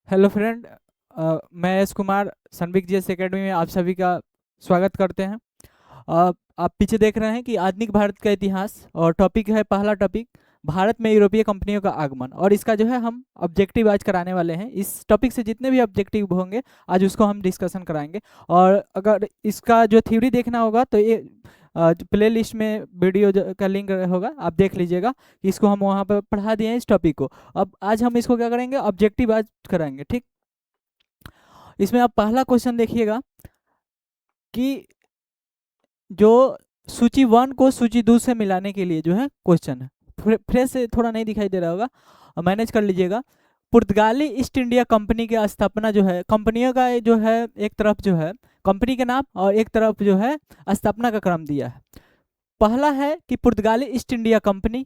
Hello friend. मैं S Kumar सनबिक GS academy में आप सभी का स्वागत करते हैं। आप पीछे देख रहे हैं कि आधुनिक भारत का इतिहास और टॉपिक है, पहला टॉपिक भारत में यूरोपीय कंपनियों का आगमन। और इसका जो है हम ऑब्जेक्टिव आज कराने वाले हैं। इस टॉपिक से जितने भी ऑब्जेक्टिव होंगे आज उसको हम डिस्कशन कराएंगे। और अगर इसका जो थ्योरी देखना होगा तो ये प्ले लिस्ट में वीडियो का लिंक होगा, आप देख लीजिएगा। इसको हम वहाँ पर पढ़ा दिए हैं इस टॉपिक को। अब आज हम इसको क्या करेंगे, ऑब्जेक्टिव आज कराएंगे, ठीक। इसमें आप पहला क्वेश्चन देखिएगा कि जो सूची 1 को सूची 2 से मिलाने के लिए जो है क्वेश्चन है। फ्रेश से थोड़ा नहीं दिखाई दे रहा होगा, मैनेज कर लीजिएगा। पुर्तगाली ईस्ट इंडिया कंपनी की स्थापना जो है, कंपनियों का जो है एक तरफ जो है कंपनी के नाम और एक तरफ जो है स्थापना का क्रम दिया है। पहला है कि पुर्तगाली ईस्ट इंडिया कंपनी,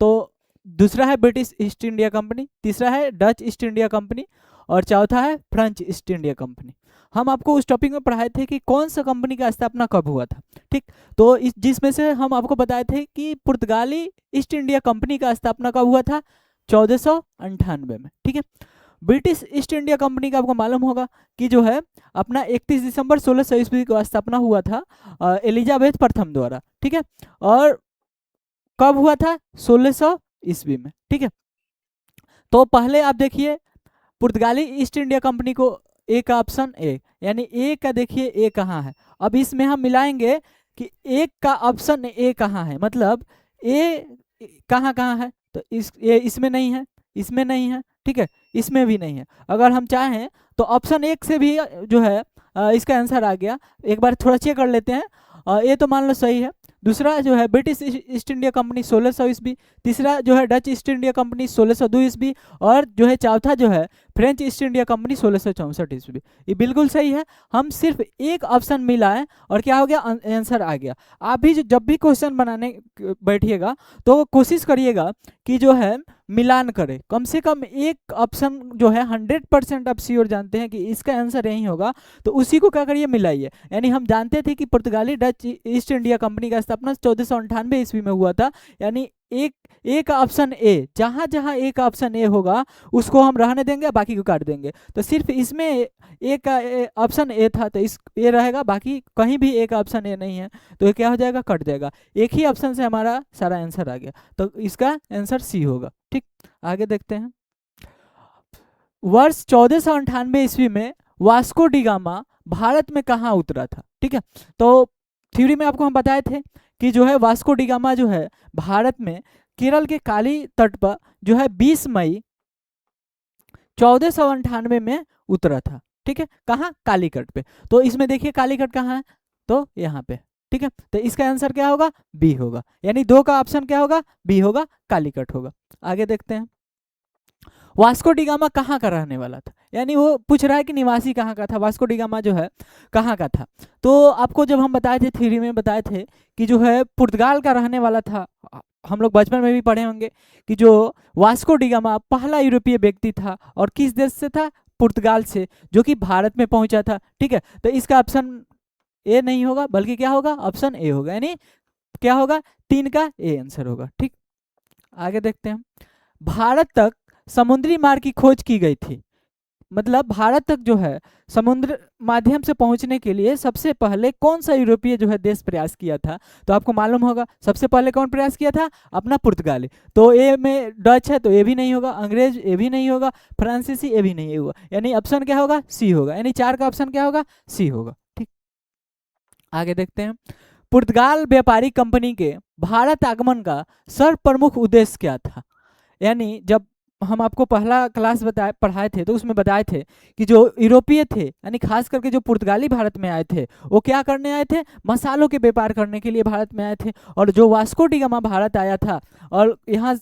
तो दूसरा है ब्रिटिश ईस्ट इंडिया कंपनी, तीसरा है डच ईस्ट इंडिया कंपनी और चौथा है फ्रेंच ईस्ट इंडिया कंपनी। हम आपको उस टॉपिक में पढ़ाए थे कि कौन सा कंपनी का स्थापना कब हुआ था, ठीक। तो इस जिसमें से हम आपको बताए थे कि पुर्तगाली ईस्ट इंडिया कंपनी का स्थापना कब हुआ था, 1498 में, ठीक है। ब्रिटिश ईस्ट इंडिया कंपनी का आपको मालूम होगा कि जो है अपना 31 दिसंबर 1600 ईस्वी को स्थापना हुआ था एलिजाबेथ प्रथम द्वारा, ठीक है। और कब हुआ था, 1600 ईस्वी में, ठीक है। तो पहले आप देखिए पुर्तगाली ईस्ट इंडिया कंपनी को, ए का ऑप्शन ए, यानी ए का देखिए ए कहाँ है। अब इसमें हम मिलाएंगे कि एक का ऑप्शन ए कहाँ है, मतलब ए कहाँ कहाँ है, तो इसमें नहीं है, इसमें नहीं है, ठीक है, इसमें भी नहीं है। अगर हम चाहें तो ऑप्शन एक से भी जो है इसका आंसर आ गया। एक बार थोड़ा चेक कर लेते हैं। ये तो मान लो सही है। दूसरा जो है ब्रिटिश ईस्ट इंडिया कंपनी 1600 ईस्वी, तीसरा जो है डच ईस्ट इंडिया कंपनी 1602 ईस्वी और जो है चौथा जो है फ्रेंच ईस्ट इंडिया कंपनी 1664 ईस्वी। ये बिल्कुल सही है। हम सिर्फ एक ऑप्शन मिलाएं और क्या हो गया, आंसर आ गया। आप भी जब भी क्वेश्चन बनाने बैठिएगा तो कोशिश करिएगा कि जो है मिलान करें, कम से कम एक ऑप्शन जो है 100% आप श्योर जानते हैं कि इसका आंसर यही होगा, तो उसी को क्या करिए, मिलाइए। यानी हम जानते थे कि पुर्तगाली डच ईस्ट इंडिया कंपनी का स्थापना 1498 ईस्वी में हुआ था, यानी एक एक ऑप्शन ए, जहां जहां एक ऑप्शन ए होगा उसको हम रहने देंगे, बाकी को काट देंगे। तो सिर्फ इसमें ए का ऑप्शन ए था तो इस ए रहेगा, बाकी कहीं भी एक ऑप्शन ए नहीं है तो ये क्या हो जाएगा, कट जाएगा। एक ही ऑप्शन से हमारा सारा आंसर आ गया, तो इसका आंसर सी होगा, ठीक। आगे देखते हैं। वर्ष 1498 ईस्वी में वास्को डी गामा भारत में कहाँ उतरा था, ठीक है। तो थ्योरी में आपको हम बताए थे कि जो है वास्को डी गामा जो है भारत में केरल के काली तट पर जो है 20 मई 1498 में उतरा था, ठीक है। कहाँ, कालीकट पे। तो इसमें देखिए कालीकट कहाँ है, तो यहाँ पे, ठीक है। तो इसका आंसर क्या होगा, बी होगा, यानी दो का ऑप्शन क्या होगा, बी होगा, कालीकट होगा। आगे देखते हैं। वास्को डी गामा कहाँ का रहने वाला था, यानी वो पूछ रहा है कि निवासी कहाँ का था, वास्को डी गामा जो है कहाँ का था। तो आपको जब हम बताए थे, थ्योरी में बताए थे कि जो है पुर्तगाल का रहने वाला था। हम लोग बचपन में भी पढ़े होंगे कि जो वास्को डी गामा पहला यूरोपीय व्यक्ति था और किस देश से था, पुर्तगाल से, जो कि भारत में पहुंचा था, ठीक है। तो इसका ऑप्शन ए नहीं होगा, बल्कि क्या होगा, ऑप्शन ए होगा, यानी क्या होगा, 3 का ए आंसर होगा, ठीक। आगे देखते हैं। भारत तक समुद्री मार्ग की खोज की गई थी, मतलब भारत तक जो है समुद्र माध्यम से पहुंचने के लिए सबसे पहले कौन सा यूरोपीय जो है देश प्रयास किया था, तो आपको मालूम होगा सबसे पहले कौन प्रयास किया था, अपना पुर्तगाली। तो ए में डच है तो ए भी नहीं होगा, अंग्रेज ए भी नहीं होगा, फ्रांसीसी ए भी नहीं होगा, यानी ऑप्शन क्या होगा, सी होगा, यानी 4 का ऑप्शन क्या होगा, सी होगा, ठीक। आगे देखते हैं। पुर्तगाल व्यापारी कंपनी के भारत आगमन का सर्व प्रमुख उद्देश्य क्या था, यानी जब हम आपको पहला क्लास बताए पढ़ाए थे तो उसमें बताए थे कि जो यूरोपीय थे, यानी खास करके जो पुर्तगाली भारत में आए थे, वो क्या करने आए थे, मसालों के व्यापार करने के लिए भारत में आए थे। और जो वास्को डी गामा भारत आया था और यहाँ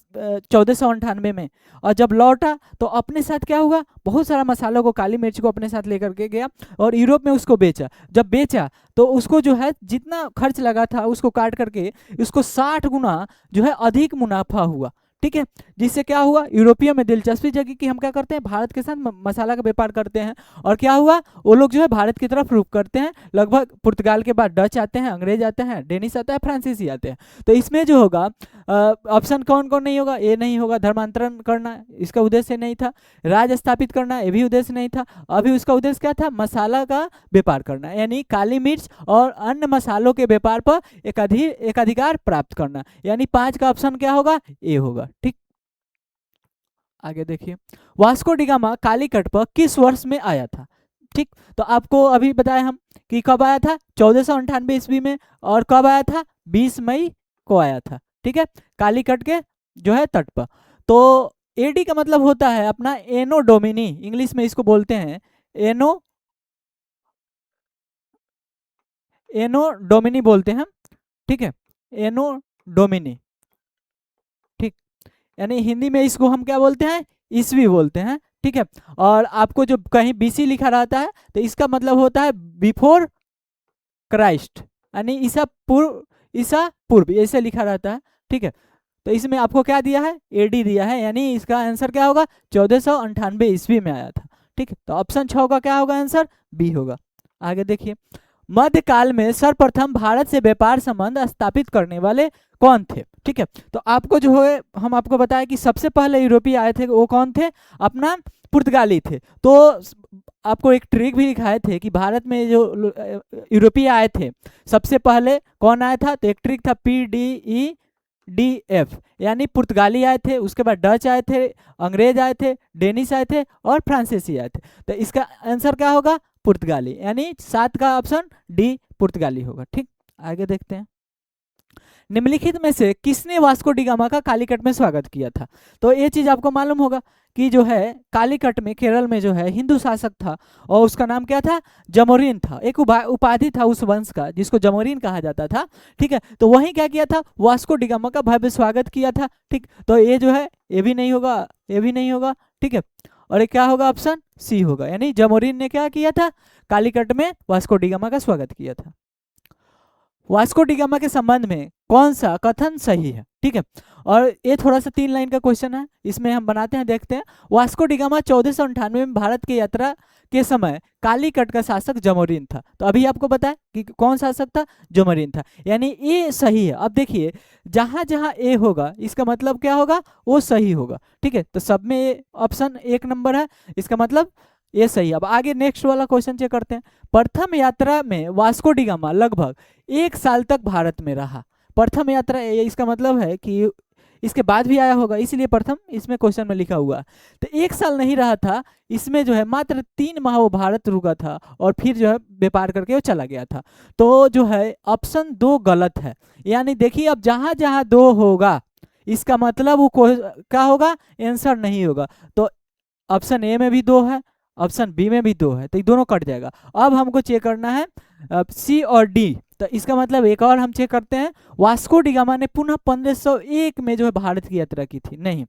1498 में, और जब लौटा तो अपने साथ क्या हुआ, बहुत सारा मसालों को, काली मिर्च को अपने साथ लेकर के गया और यूरोप में उसको बेचा। जब बेचा तो उसको जो है जितना खर्च लगा था उसको काट करके उसको 60 गुना जो है अधिक मुनाफा हुआ, ठीक है। जिससे क्या हुआ, यूरोपियों में दिलचस्पी जगी कि हम क्या करते हैं, भारत के साथ मसाला का व्यापार करते हैं। और क्या हुआ, वो लोग जो है भारत की तरफ रुख करते हैं। लगभग पुर्तगाल के बाद डच आते हैं, अंग्रेज आते हैं, डेनिश आता है, फ्रांसीसी आते हैं। तो इसमें जो होगा ऑप्शन कौन कौन नहीं होगा, ए नहीं होगा, धर्मांतरण करना इसका उद्देश्य नहीं था, राज स्थापित करना ये भी उद्देश्य नहीं था। अभी उसका उद्देश्य क्या था, मसाला का व्यापार करना, यानी काली मिर्च और अन्य मसालों के व्यापार पर एक अधिकार प्राप्त करना, यानी 5 का ऑप्शन क्या होगा, ए होगा। ठीक, आगे देखिए, वास्को डी गामा कालीकट पर किस वर्ष में आया था। ठीक, तो आपको अभी बताया हम कि कब आया था, 1498 ईस्वी में। और कब आया था, 20 मई को आया था। ठीक है, कालीकट के जो है तट पर। तो एडी का मतलब होता है अपना एनो डोमिनी, इंग्लिश में इसको बोलते हैं एनो एनो डोमिनी बोलते हैं। ठीक है, एनो डोमिनी। ठीक, यानी हिंदी में इसको हम क्या बोलते हैं, ईस्वी बोलते हैं। ठीक है, और आपको जो कहीं बीसी लिखा रहता है तो इसका मतलब होता है बिफोर क्राइस्ट, यानी ईसा पूर्व ऐसे लिखा रहता है। ठीक है, तो इसमें आपको क्या दिया है, एडी दिया है, यानी इसका आंसर क्या होगा, 1498 ईस्वी में आया था। ठीक है, तो ऑप्शन 6 का क्या होगा आंसर, बी होगा। आगे देखिए, मध्यकाल में सर्वप्रथम भारत से व्यापार संबंध स्थापित करने वाले कौन थे। ठीक है, तो आपको जो है हम आपको बताया कि सबसे पहले यूरोपीय आए थे, वो कौन थे, अपना पुर्तगाली थे। तो आपको एक ट्रिक भी दिखाए थे कि भारत में जो यूरोपीय आए थे सबसे पहले कौन आया था, तो एक ट्रिक था PDEDF, यानी पुर्तगाली आए थे, उसके बाद डच आए थे, अंग्रेज आए थे, डेनिश आए थे और फ्रांसीसी आए थे। तो इसका आंसर क्या होगा, पुर्तगाली, यानी 7 का ऑप्शन डी पुर्तगाली होगा। ठीक, आगे देखते हैं, निम्नलिखित में से किसने वास्को डी गामा का कालीकट में स्वागत किया था। तो ये चीज आपको मालूम होगा कि जो है कालीकट में, केरल में जो है हिंदू शासक था और उसका नाम क्या था, जमोरिन था। एक उपाधि था उस वंश का जिसको जमोरिन कहा जाता था। ठीक है, तो वही क्या किया था, वास्को डी गामा का भव्य स्वागत किया था। ठीक, तो ये जो है ये भी नहीं होगा, ये भी नहीं होगा। ठीक है, और ये क्या होगा, ऑप्शन सी होगा, यानी जमोरिन ने क्या किया था, कालीकट में वास्को डी गामा का स्वागत किया था। वास्को डी गामा के संबंध में कौन सा कथन सही है। ठीक है, और ये थोड़ा सा 3 लाइन का क्वेश्चन है, इसमें हम बनाते हैं, देखते हैं। वास्को डी गामा 1498 में भारत की यात्रा के समय कालीकट का शासक जमोरिन था। तो अभी आपको बताया कि कौन शासक था, जमोरिन था, यानी ये सही है। अब देखिए, जहां जहां ए होगा इसका मतलब क्या होगा, वो सही होगा। ठीक है, तो सब में ऑप्शन 1 नंबर है, इसका मतलब ये सही है। अब आगे नेक्स्ट वाला क्वेश्चन चेक करते हैं। प्रथम यात्रा में वास्को डी गामा लगभग 1 साल तक भारत में रहा। प्रथम यात्रा, इसका मतलब है कि इसके बाद भी आया होगा, इसलिए प्रथम इसमें क्वेश्चन में लिखा हुआ। तो 1 साल नहीं रहा था, इसमें जो है मात्र 3 माह वो भारत रुका था और फिर जो है व्यापार करके वो चला गया था। तो जो है ऑप्शन 2 गलत है, यानी देखिए अब जहां जहां 2 होगा इसका मतलब वो क्या होगा, आंसर नहीं होगा। तो ऑप्शन ए में भी 2 है, ऑप्शन बी में भी 2 है, तो ये दोनों कट जाएगा। अब हमको चेक करना है सी और डी। तो इसका मतलब एक और हम चेक करते हैं, वास्को डी गामा ने पुनः 1501 में जो है भारत की यात्रा की थी। नहीं,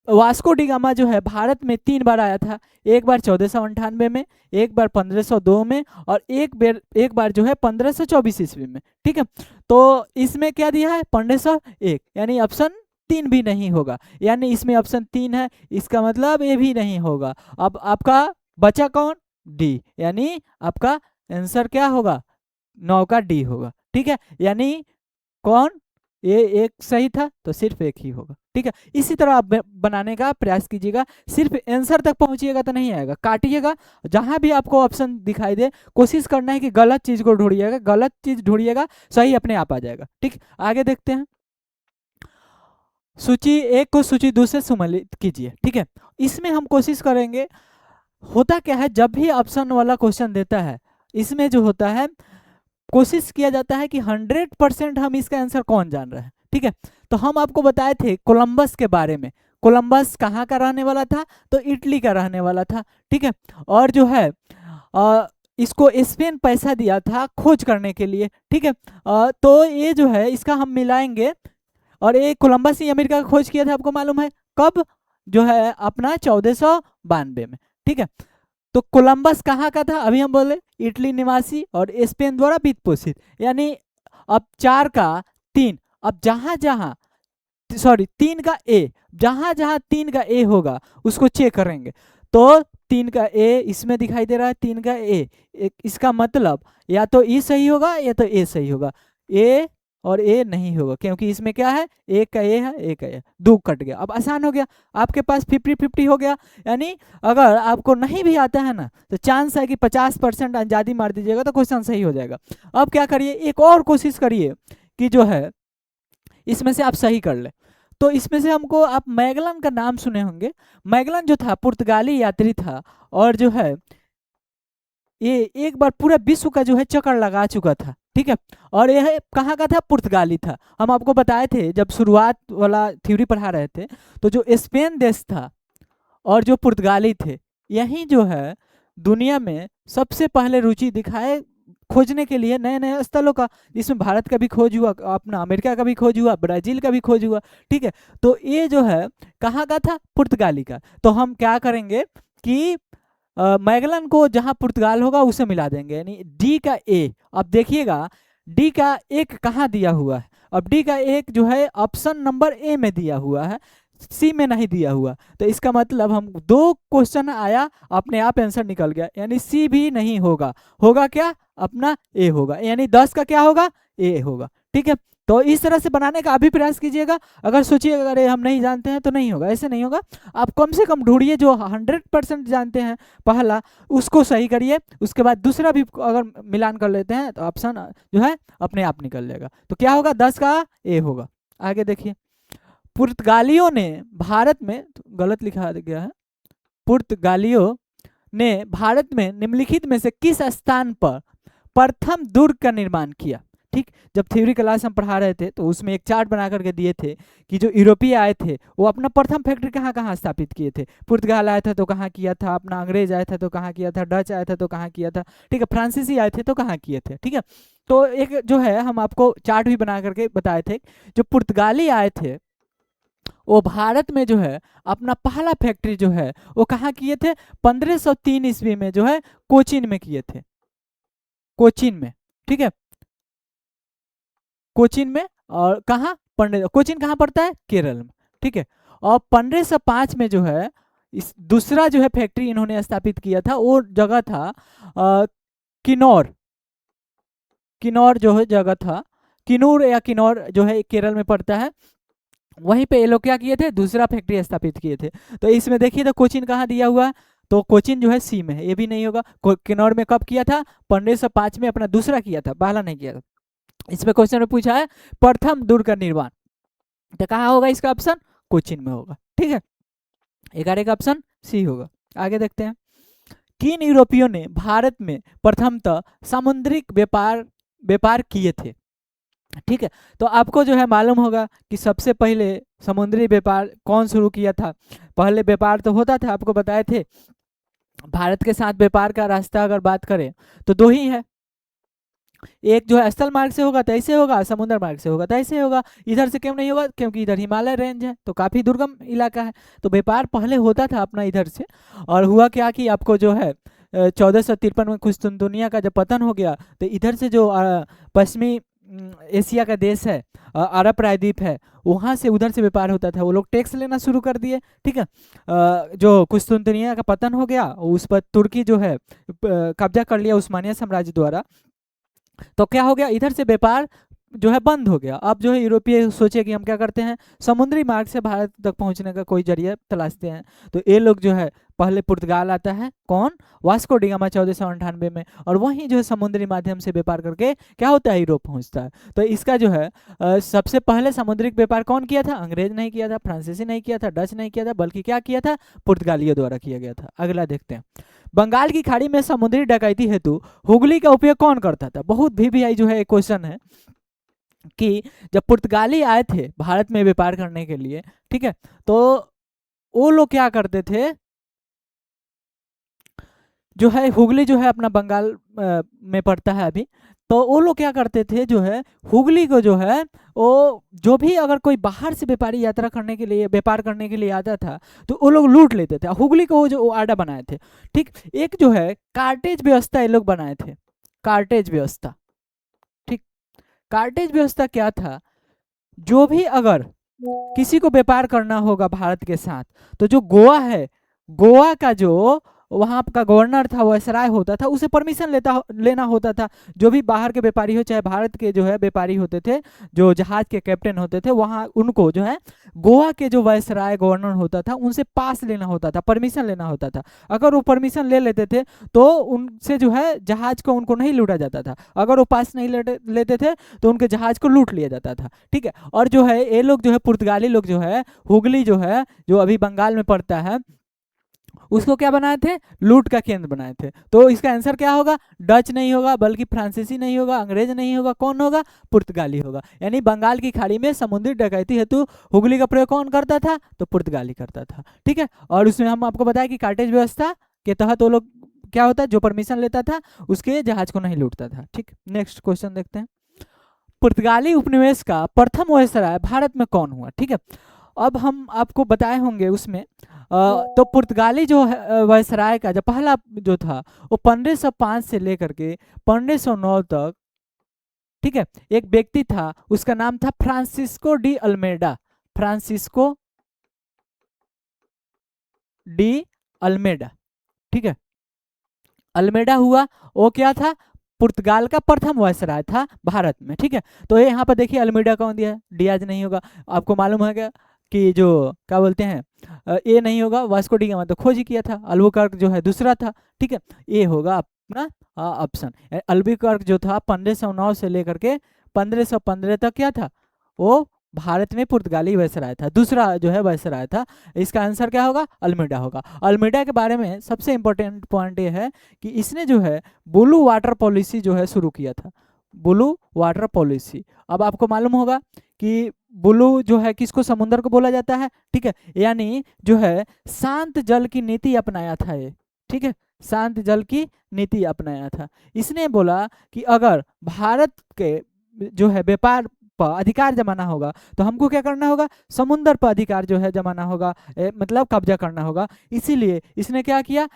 वास्को डी गामा जो है भारत में 3 बार आया था, एक बार 1498 में, एक बार 1502 में और एक बार जो है 1524 ईस्वी में। ठीक है, तो इसमें क्या दिया है, 1501, यानी ऑप्शन 3 भी नहीं होगा, यानी इसमें ऑप्शन 3 है, इसका मतलब ये भी नहीं होगा। अब आपका बचा कौन, डी, यानी आपका आंसर क्या होगा, 9 का डी होगा। ठीक है, यानी कौन, ये एक सही था तो सिर्फ एक ही होगा। ठीक है, इसी तरह आप बनाने का प्रयास कीजिएगा, सिर्फ आंसर तक पहुंचिएगा तो नहीं आएगा, काटिएगा। जहां भी आपको ऑप्शन दिखाई दे कोशिश करना है कि गलत चीज को ढूंढिएगा, गलत चीज ढूंढिएगा, सही अपने आप आ जाएगा। ठीक, आगे देखते हैं, सूची 1 को सूची 2 से सम्मिलित कीजिए। ठीक है, इसमें हम कोशिश करेंगे, होता क्या है जब भी ऑप्शन वाला क्वेश्चन देता है इसमें जो होता है कोशिश किया जाता है कि 100% हम इसका आंसर कौन जान रहे हैं। ठीक है, तो हम आपको बताए थे कोलंबस के बारे में, कोलंबस कहाँ का रहने वाला था, तो इटली का रहने वाला था। ठीक है, और जो है इसको स्पेन पैसा दिया था खोज करने के लिए। ठीक है, तो ये जो है इसका हम मिलाएंगे, और ये कोलंबस ही अमेरिका का खोज किया था, आपको मालूम है कब, जो है अपना 1492 में। ठीक है, तो कोलंबस कहाँ का था, अभी हम बोले इटली निवासी और स्पेन द्वारा वित्त पोषित, यानी अब 4 का 3। अब जहां जहां सॉरी 3 का ए, जहां जहां 3 का ए होगा उसको चेक करेंगे। तो 3 का ए इसमें दिखाई दे रहा है, 3 का ए, इसका मतलब या तो ई सही होगा या तो ए सही होगा। ए और ए नहीं होगा, क्योंकि इसमें क्या है, एक का ए है, एक का ए, दो कट गया। अब आसान हो गया, आपके पास 50-50 हो गया। यानी अगर आपको नहीं भी आता है ना, तो चांस है कि 50% अंजादी मार दीजिएगा तो क्वेश्चन सही हो जाएगा। अब क्या करिए, एक और कोशिश करिए कि जो है इसमें से आप सही कर ले। तो इसमें से हमको, आप मैगलन का नाम सुने होंगे। मैगलन जो था पुर्तगाली यात्री था, और जो है ये एक बार पूरा विश्व का जो है चक्कर लगा चुका था, ठीक है। और यह कहाँ का था, पुर्तगाली था। हम आपको बताए थे जब शुरुआत वाला थ्योरी पढ़ा रहे थे, तो जो स्पेन देश था और जो पुर्तगाली थे, यही जो है दुनिया में सबसे पहले रुचि दिखाए खोजने के लिए नए नए स्थलों का। इसमें भारत का भी खोज हुआ, अपना अमेरिका का भी खोज हुआ, ब्राजील का भी खोज हुआ, ठीक है। तो ये जो है कहाँ का था, पुर्तगाली का। तो हम क्या करेंगे कि मैगलन को जहां पुर्तगाल होगा उसे मिला देंगे, यानी डी का ए। अब देखिएगा डी का एक कहाँ दिया हुआ है। अब डी का एक जो है ऑप्शन नंबर ए में दिया हुआ है, सी में नहीं दिया हुआ। तो इसका मतलब हम दो क्वेश्चन आया, अपने आप आंसर निकल गया, यानी सी भी नहीं होगा। होगा क्या, अपना ए होगा, यानी 10 का क्या होगा, ए होगा, ठीक है। तो इस तरह से बनाने का अभी प्रयास कीजिएगा। अगर सोचिएगा अरे हम नहीं जानते हैं, तो नहीं होगा, ऐसे नहीं होगा। आप कम से कम ढूंढिए जो 100% जानते हैं, पहला उसको सही करिए, उसके बाद दूसरा भी अगर मिलान कर लेते हैं तो ऑप्शन जो है अपने आप निकल जाएगा। तो क्या होगा, 10 का ए होगा। आगे देखिए, पुर्तगालियों ने भारत में, तो गलत लिखा गया है, पुर्तगालियों ने भारत में निम्नलिखित में से किस स्थान पर प्रथम दुर्ग का निर्माण किया। ठीक, जब थ्योरी क्लास हम पढ़ा रहे थे तो उसमें एक चार्ट बना करके दिए थे कि जो यूरोपीय आए थे वो अपना प्रथम फैक्ट्री कहाँ कहाँ स्थापित किए थे। पुर्तगाल आया था तो कहाँ किया था, अपना अंग्रेज आया था तो कहाँ किया था, डच आया था तो कहाँ किया था, ठीक है, फ्रांसीसी आए थे तो कहाँ किए थे, ठीक है। तो एक जो है हम आपको चार्ट भी बना करके बताए थे, जो पुर्तगाली आए थे वो भारत में जो है अपना पहला फैक्ट्री जो है वो कहाँ किए थे, 1503 ईस्वी में जो है कोचीन में किए थे, कोचीन में, ठीक है, कोचीन में। और कहाँ, पंडित, कोचीन कहाँ पड़ता है, केरल में, ठीक है। और 1505 में जो है इस दूसरा जो है फैक्ट्री इन्होंने स्थापित किया था, वो जगह था किन्नौर, किन्नौर जो है जगह था, किन्नूर या किन्नौर जो है केरल में पड़ता है। वहीं पे ये लोग क्या किए थे, दूसरा फैक्ट्री स्थापित किए थे। तो इसमें देखिए तो कोचीन कहाँ दिया हुआ है, तो कोचीन जो है सी में है, ये भी नहीं होगा। किन्नौर में कब किया था, 1505 में अपना दूसरा किया था, पहला नहीं किया था। इसमें क्वेश्चन में पूछा है प्रथम दुर्ग का निर्माण, तो कहाँ होगा इसका ऑप्शन, कोचीन में होगा, ठीक है। 11 का ऑप्शन सी होगा। आगे देखते हैं, किन यूरोपियों ने भारत में प्रथमतः सामुद्रिक व्यापार व्यापार किए थे, ठीक है। तो आपको जो है मालूम होगा कि सबसे पहले समुद्री व्यापार कौन शुरू किया था। पहले व्यापार तो होता था, आपको बताए थे, भारत के साथ व्यापार का रास्ता अगर बात करें तो दो ही है, एक जो है स्थल मार्ग से होगा तो ऐसे होगा, समुद्र मार्ग से होगा तो ऐसे होगा। इधर से क्यों नहीं होगा, क्योंकि इधर हिमालय रेंज है तो काफ़ी दुर्गम इलाका है। तो व्यापार पहले होता था अपना इधर से, और हुआ क्या कि आपको जो है 1453 में कुस्तुनतुनिया का जब पतन हो गया, तो इधर से जो पश्चिमी एशिया का देश है, अरब प्रायद्वीप है, वहाँ से उधर से व्यापार होता था, वो लोग टैक्स लेना शुरू कर दिए, ठीक है। जो कुस्तुनतुनिया का पतन हो गया, उस पर तुर्की जो है कब्जा कर लिया उस्मानिया साम्राज्य द्वारा, तो क्या हो गया, इधर से व्यापार जो है बंद हो गया। अब जो है यूरोपीय सोचे कि हम क्या करते हैं, समुद्री मार्ग से भारत तक पहुंचने का कोई जरिया तलाशते हैं। तो ये लोग जो है पहले पुर्तगाल आता है, कौन, वास्को डी गामा 1498 में, और वहीं जो है समुद्री माध्यम से व्यापार करके क्या होता है, यूरोप पहुंचता है। तो इसका जो है सबसे पहले समुद्रिक व्यापार कौन किया था, अंग्रेज नहीं किया था, फ्रांसीसी नहीं किया था, डच नहीं किया था, बल्कि क्या किया था, पुर्तगालियों द्वारा किया गया था। अगला देखते हैं, बंगाल की खाड़ी में समुद्री डकैती हेतु हुगली का उपयोग कौन करता था। बहुत VVI जो है क्वेश्चन है कि जब पुर्तगाली आए थे भारत में व्यापार करने के लिए, ठीक है, तो वो लोग क्या करते थे, जो है हुगली जो है अपना बंगाल में पड़ता है अभी, तो वो लोग क्या करते थे, जो है हुगली को जो है वो जो भी अगर कोई बाहर से व्यापारी यात्रा करने के लिए, व्यापार करने के लिए आता था, तो वो लोग लूट लेते थे हुगली को, वो जो आडा बनाए थे, ठीक। एक जो है कार्टेज व्यवस्था ये लोग बनाए थे, कार्टेज व्यवस्था, ठीक। कार्टेज व्यवस्था क्या था, जो भी अगर किसी को व्यापार करना होगा भारत के साथ, तो जो गोवा है, गोवा का जो वहाँ का गवर्नर था, वायसराय होता था, उसे परमिशन लेना होता था। जो भी बाहर के व्यापारी हो, चाहे भारत के जो है व्यापारी होते थे, जो जहाज के कैप्टन होते थे, वहाँ उनको जो है गोवा के जो वायसराय गवर्नर होता था उनसे पास लेना होता था, परमिशन लेना होता था। अगर वो परमिशन ले लेते थे तो उनसे जो है जहाज को उनको नहीं लूटा जाता था। अगर वो पास नहीं लेते थे तो उनके जहाज को लूट लिया जाता था। ठीक है, और जो है ये लोग जो है पुर्तगाली लोग जो है हुगली जो है, जो अभी बंगाल में पड़ता है, उसको क्या बनाए थे, लूट का केंद्र बनाए थे। तो इसका आंसर क्या होगा, डच नहीं होगा, बल्कि फ्रांसीसी नहीं होगा, अंग्रेज नहीं होगा, कौन होगा, पुर्तगाली होगा। यानी बंगाल की खाड़ी में समुद्री डकैती हेतु हुगली का प्रयोग कौन करता था, तो पुर्तगाली करता था। ठीक है, और उसमें हम आपको बताया कि कार्टेज व्यवस्था के तहत वो लोग क्या होता है, जो परमिशन लेता था उसके जहाज को नहीं लूटता था। ठीक, नेक्स्ट क्वेश्चन देखते हैं। पुर्तगाली उपनिवेश का प्रथम वायसराय भारत में कौन हुआ। ठीक है, अब हम आपको बताए होंगे उसमें तो पुर्तगाली जो वायसराय का जो पहला जो था वो 1505 से लेकर के 1509 तक, ठीक है, एक व्यक्ति था, उसका नाम था Francisco de Almeida. Francisco de Almeida, ठीक है, अल्मेडा हुआ। वो क्या था, पुर्तगाल का प्रथम वायसराय था भारत में। ठीक है, तो ये यहाँ पर देखिए अल्मेडा कौन दिया है, डियाज नहीं होगा। आपको मालूम है क्या कि जो क्या बोलते हैं ये नहीं होगा, वास्को डी गामा तो खोज ही किया था, अल्बुकर्क जो है दूसरा था। ठीक है, ये होगा अपना ऑप्शन। अल्बुकर्क जो था 1509 से लेकर के 1515 तक क्या था, वो भारत में पुर्तगाली वायसराय था, दूसरा जो है वायसराय था। इसका आंसर क्या होगा, अल्मेडा होगा। अल्मेडा के बारे में सबसे इंपॉर्टेंट पॉइंट ये है कि इसने जो है ब्लू वाटर पॉलिसी जो है शुरू किया था, ब्लू वाटर पॉलिसी। अब आपको मालूम होगा कि ब्लू जो है किसको, समुद्र को बोला जाता है। ठीक है, यानी जो है शांत जल की नीति अपनाया था ये। ठीक है, शांत जल की नीति अपनाया था। इसने बोला कि अगर भारत के जो है व्यापार पर अधिकार जमाना होगा तो हमको क्या करना होगा, समुद्र पर अधिकार जो है जमाना होगा, मतलब कब्जा करना होगा। इसीलिए इसने क्या किया,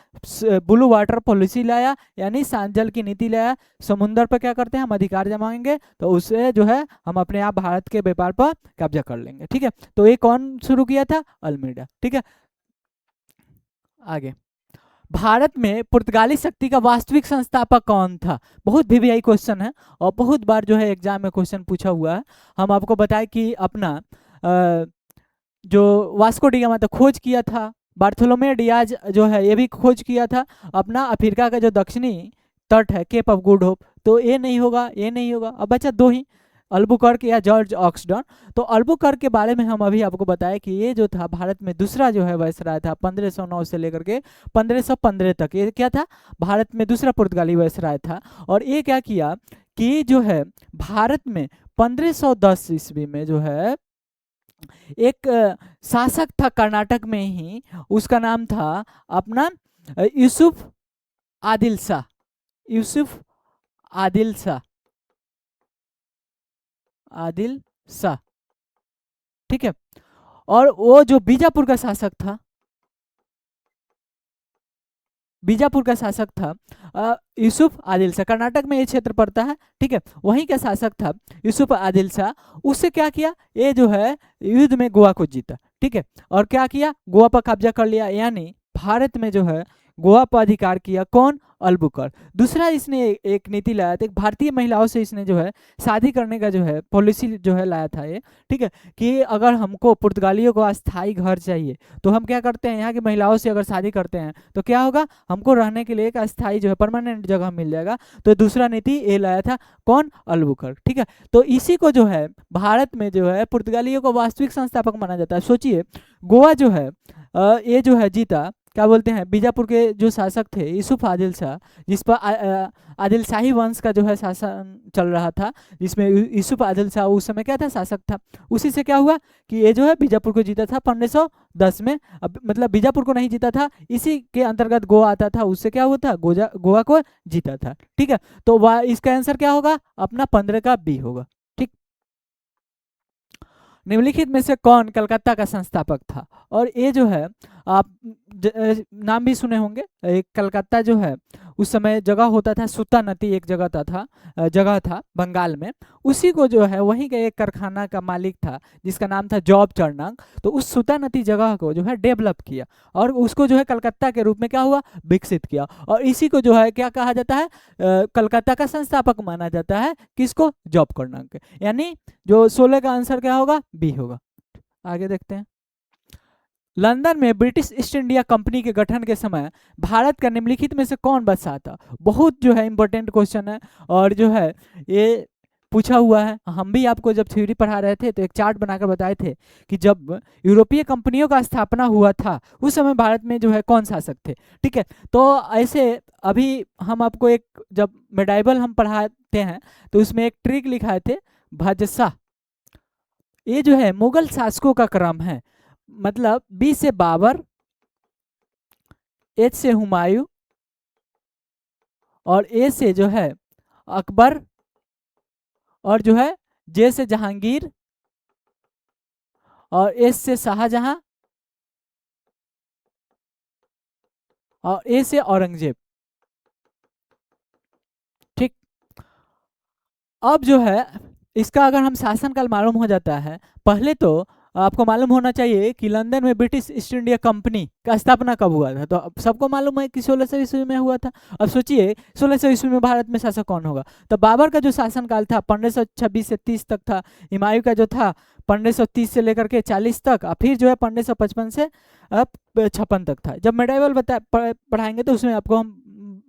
ब्लू वाटर पॉलिसी लाया, यानी शांत जल की नीति लाया। समुद्र पर क्या करते हैं, हम अधिकार जमाएंगे तो उससे जो है हम अपने आप भारत के व्यापार पर कब्जा कर लेंगे। ठीक है, तो ये कौन शुरू किया था, अल्मेडा। ठीक है, आगे, भारत में पुर्तगाली शक्ति का वास्तविक संस्थापक कौन था। बहुत वीवीआई क्वेश्चन है और बहुत बार जो है एग्जाम में क्वेश्चन पूछा हुआ है। हम आपको बताएं कि अपना जो वास्को डी गामा तो खोज किया था, बार्थोलोमे डियाज जो है ये भी खोज किया था अपना अफ्रीका का जो दक्षिणी तट है, केप ऑफ गुड होप। तो ये नहीं होगा, ये नहीं होगा। अब बचा दो ही, अल्बुकर्क या जॉर्ज ऑक्सडर्न। तो अल्बुकर्क के बारे में हम अभी आपको बताया कि ये जो था भारत में दूसरा जो है वायसराय था 1509 से लेकर के 1515 तक। ये क्या था, भारत में दूसरा पुर्तगाली वायसराय था। और ये क्या किया कि जो है भारत में 1510 ईस्वी में जो है एक शासक था कर्नाटक में ही, उसका नाम था अपना यूसुफ आदिल शाह। यूसुफ आदिल शाह, आदिल शाह। ठीक है, और वो जो बीजापुर का शासक था, बीजापुर का शासक था यूसुफ आदिल शाह, कर्नाटक में ये क्षेत्र पड़ता है। ठीक है, वहीं का शासक था यूसुफ आदिल शाह। उससे क्या किया, ये जो है युद्ध में गोवा को जीता। ठीक है, और क्या किया, गोवा पर कब्जा कर लिया, यानी भारत में जो है गोवा पर अधिकार किया कौन, अल्बुकर्क। दूसरा इसने एक नीति लाया था, भारतीय महिलाओं से इसने जो है शादी करने का जो है पॉलिसी जो है लाया था ये। ठीक है, कि अगर हमको पुर्तगालियों को अस्थायी घर चाहिए तो हम क्या करते हैं, यहाँ की महिलाओं से अगर शादी करते हैं तो क्या होगा, हमको रहने के लिए एक अस्थायी जो है परमानेंट जगह मिल जाएगा। तो दूसरा नीति ये लाया था कौन, अल्बुकर्क। ठीक है, तो इसी को जो है भारत में जो है पुर्तगालियों को वास्तविक संस्थापक माना जाता है। सोचिए, गोवा जो है ये जो है जीता, क्या बोलते हैं, बीजापुर के जो शासक थे यूसुफ आदिल शाह, जिस पर आदिल शाही वंश का जो है शासन चल रहा था, जिसमें यूसुफ आदिल शाह उस समय क्या था, शासक था। उसी से क्या हुआ कि ये जो है बीजापुर को जीता था 1510 में। अब मतलब बीजापुर को नहीं जीता था, इसी के अंतर्गत गोवा आता था, उससे क्या हुआ था, गोवा को जीता था। ठीक है, तो इसका आंसर क्या होगा, अपना 15 का बी होगा। ठीक, निम्नलिखित में से कौन कलकत्ता का संस्थापक था। और ये जो है आप नाम भी सुने होंगे, एक कलकत्ता जो है उस समय जगह होता था सूता नदी, एक जगह था बंगाल में। उसी को जो है वहीं का एक कारखाना का मालिक था जिसका नाम था जॉब चर्नक। तो उस सूता नदी जगह को जो है डेवलप किया और उसको जो है कलकत्ता के रूप में क्या हुआ, विकसित किया। और इसी को जो है क्या कहा जाता है, कलकत्ता का संस्थापक माना जाता है, किसको, जॉब चर्नक। यानी जो 16 का आंसर क्या होगा, बी होगा। आगे देखते हैं। लंदन में ब्रिटिश ईस्ट इंडिया कंपनी के गठन के समय भारत का निम्नलिखित में से कौन बसा था। बहुत जो है इंपॉर्टेंट क्वेश्चन है और जो है ये पूछा हुआ है। हम भी आपको जब थ्योरी पढ़ा रहे थे तो एक चार्ट बनाकर बताए थे कि जब यूरोपीय कंपनियों का स्थापना हुआ था उस समय भारत में जो है कौन शासक थे। ठीक है, तो ऐसे अभी हम आपको एक, जब मेडाइवल हम पढ़ाते हैं तो उसमें एक ट्रिक लिखाए थे, भाजसा। ये जो है मुगल शासकों का क्रम है, मतलब बी से बाबर, एच से हुमायूं और ए से जो है अकबर और जो है जे से जहांगीर और एस से शाहजहां और ए से औरंगजेब। ठीक, अब जो है इसका अगर हम शासनकाल मालूम हो जाता है, पहले तो आपको मालूम होना चाहिए कि लंदन में ब्रिटिश ईस्ट इंडिया कंपनी का स्थापना कब हुआ था। तो अब सबको मालूम है कि 1600 ईस्वी में हुआ था। अब सोचिए 1600 ईस्वी में भारत में शासक कौन होगा। तो बाबर का जो शासनकाल था 1526 से 30 तक था। हुमायूं का जो था 1530 से लेकर के 40 तक, और फिर जो है 1555 से 56 तक था। जब मेडाइवल पढ़ाएंगे तो उसमें आपको हम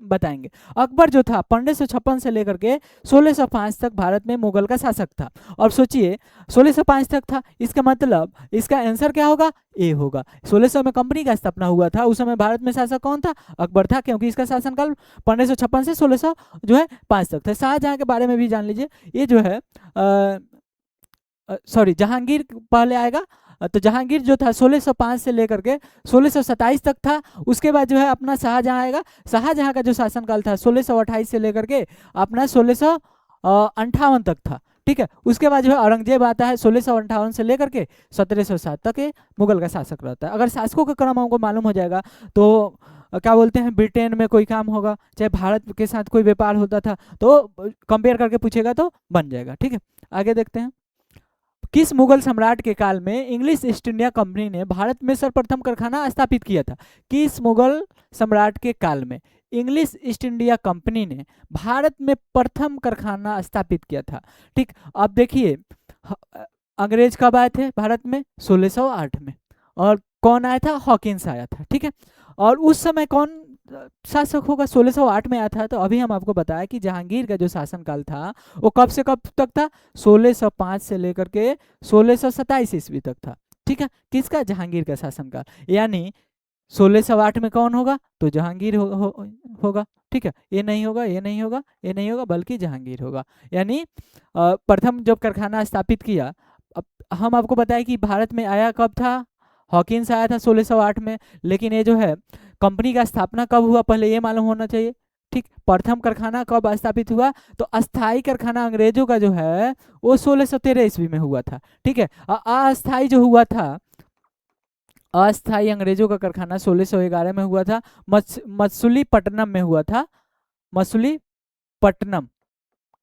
बताएंगे। अकबर जो था 1556 से लेकर के 1605 तक भारत में मुगल का शासक था। और सोचिए 1605 तक था, इसका मतलब इसका आंसर क्या होगा, ए होगा। 1600 में कंपनी का स्थापना हुआ था, उस समय भारत में शासक कौन था, अकबर था, क्योंकि इसका शासनकाल 1556 से 1600 जो है 5 तक था। शाहजहां के बारे में भी जान लीजिए, ये जो है सॉरी जहांगीर पहले आएगा। तो जहांगीर जो था 1605 से लेकर के 1627 तक था। उसके बाद जो है अपना शाहजहां आएगा। शाहजहां का जो शासनकाल था 1628 से लेकर के अपना 1658 तक था। ठीक है, उसके बाद जो है औरंगजेब आता है 1658 से लेकर के 1707 तक ये मुगल का शासक रहता है। अगर शासकों का क्रम हमको मालूम हो जाएगा तो क्या बोलते हैं, ब्रिटेन में कोई काम होगा, चाहे भारत के साथ कोई व्यापार होता था तो कंपेयर करके पूछेगा तो बन जाएगा। ठीक है, आगे देखते हैं। किस मुगल सम्राट के काल में इंग्लिश ईस्ट इंडिया कंपनी ने भारत में सर्वप्रथम कारखाना स्थापित किया था। किस मुगल सम्राट के काल में इंग्लिश ईस्ट इंडिया कंपनी ने भारत में प्रथम कारखाना स्थापित किया था। ठीक, अब देखिए अंग्रेज कब आए थे भारत में, 1608 में। और कौन आया था, हॉकिंस आया था। ठीक है, और उस समय कौन शासक होगा, 1608 में आया था। तो अभी हम आपको बताया कि जहांगीर का जो शासनकाल था वो कब से कब तक था, 1605 से लेकर के 1627 ईस्वी तक था। ठीक है, किसका, जहांगीर का शासनकाल। यानी 1608 में कौन होगा, तो जहांगीर होगा। ठीक है, ये नहीं होगा, ये नहीं होगा, ये नहीं होगा, बल्कि जहांगीर होगा। यानी प्रथम जब कारखाना स्थापित किया, अब हम आपको बताया कि भारत में आया कब था, हॉकिंस आया था 1608 में। लेकिन ये जो है कंपनी का स्थापना कब हुआ, पहले ये मालूम होना चाहिए। ठीक, प्रथम कारखाना कब स्थापित हुआ, तो अस्थाई कारखाना अंग्रेजों का जो है वो 1613 ईस्वी में हुआ था। ठीक है, अस्थाई जो हुआ था, अस्थाई अंग्रेजों का कारखाना 1611 में हुआ था, मछलीपट्टनम में हुआ था, मछलीपट्टनम।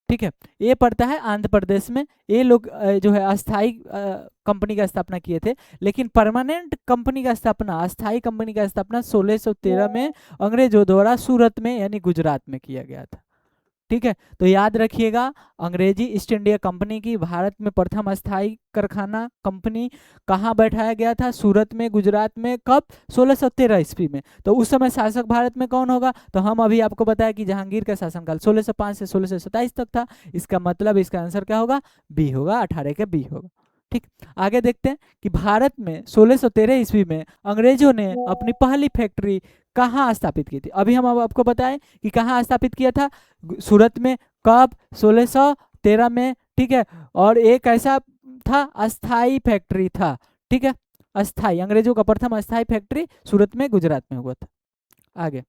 ठीक है, ये पड़ता है आंध्र प्रदेश में। ये लोग जो है अस्थाई कंपनी का स्थापना किए थे। लेकिन परमानेंट कंपनी का स्थापना, अस्थाई कंपनी का स्थापना 1613 में अंग्रेजों द्वारा सूरत में यानी गुजरात में किया गया था। ठीक है, तो याद रखिएगा अंग्रेजी ईस्ट इंडिया कंपनी की भारत में प्रथम अस्थाई कारखाना कंपनी कहाँ बैठाया गया था, सूरत में, गुजरात में। कब, 1613 ईस्वी में। तो उस समय शासक भारत में कौन होगा, तो हम अभी आपको बताया कि जहांगीर का शासनकाल 1605 से 1627 तक था। इसका मतलब इसका आंसर क्या होगा, बी होगा, 18 का बी होगा। ठीक, आगे देखते हैं कि भारत में 1613 ईस्वी में अंग्रेजों ने अपनी पहली फैक्ट्री कहाँ स्थापित की थी। अभी हम आपको बताएं कि कहाँ स्थापित किया था, सूरत में। कब, 1613 में। ठीक है, और एक ऐसा था अस्थाई फैक्ट्री था। ठीक है, अस्थाई, अंग्रेजों का प्रथम अस्थाई फैक्ट्री सूरत में, गुजरात में हुआ था। आगे,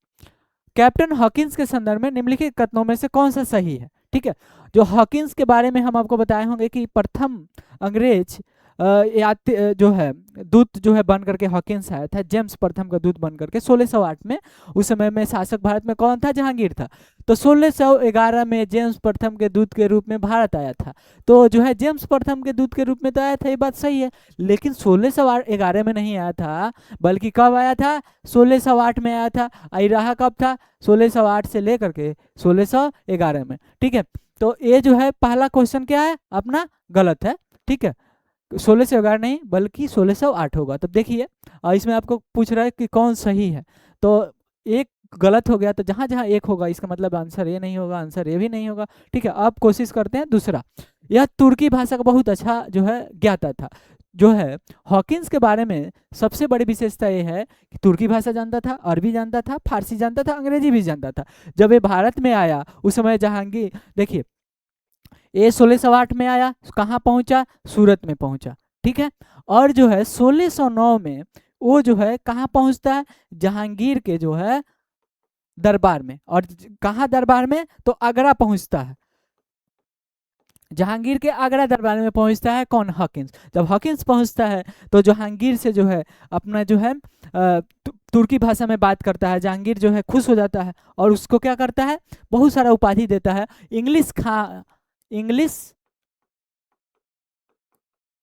कैप्टन हॉकिंस के संदर्भ में निम्नलिखित कथनों में से कौन सा सही है। ठीक है, जो हॉकिंस के बारे में हम आपको बताए होंगे कि प्रथम अंग्रेज जो है दूत जो है बन करके हॉकिंस आया था, जेम्स प्रथम का दूत बन करके 1608 में। उस समय में शासक भारत में कौन था? जहांगीर था। तो 1611 में जेम्स प्रथम के दूत के रूप में भारत आया था। तो जो है जेम्स प्रथम के दूत के रूप में तो आया था, ये बात सही है, लेकिन 1611 में नहीं आया था, बल्कि कब आया था? 1608 में आया था। आई रहा कब था? 1608 से लेकर के 1611 में। ठीक है, तो ये जो है पहला क्वेश्चन क्या है अपना? गलत है। ठीक है, 1611 नहीं बल्कि 1608 होगा। तब देखिए इसमें आपको पूछ रहा है कि कौन सही है, तो एक गलत हो गया, तो जहां जहां एक होगा इसका मतलब आंसर ये नहीं होगा, आंसर ये भी नहीं होगा। ठीक है, अब कोशिश करते हैं दूसरा। यह तुर्की भाषा का बहुत अच्छा जो है ज्ञाता था। जो है हॉकिंस के बारे में सबसे बड़ी विशेषता ये है कि तुर्की भाषा जानता था, अरबी जानता था, फारसी जानता था, अंग्रेजी भी जानता था। जब ये भारत में आया उस समय जहांगीर, देखिए ये 1608 में आया, कहाँ पहुंचा? सूरत में पहुंचा। ठीक है, और जो है 1609 में वो जो है कहाँ पहुंचता है? जहांगीर के जो है दरबार में। और कहाँ दरबार में? तो आगरा पहुंचता है। जहांगीर के आगरा दरबार में पहुंचता है कौन? हॉकिंस। जब हॉकिंस पहुंचता है तो जहांगीर से जो है अपना जो है तुर्की भाषा में बात करता है। जहांगीर जो है खुश हो जाता है और उसको क्या करता है? बहुत सारा उपाधि देता है। इंग्लिश खां, इंग्लिश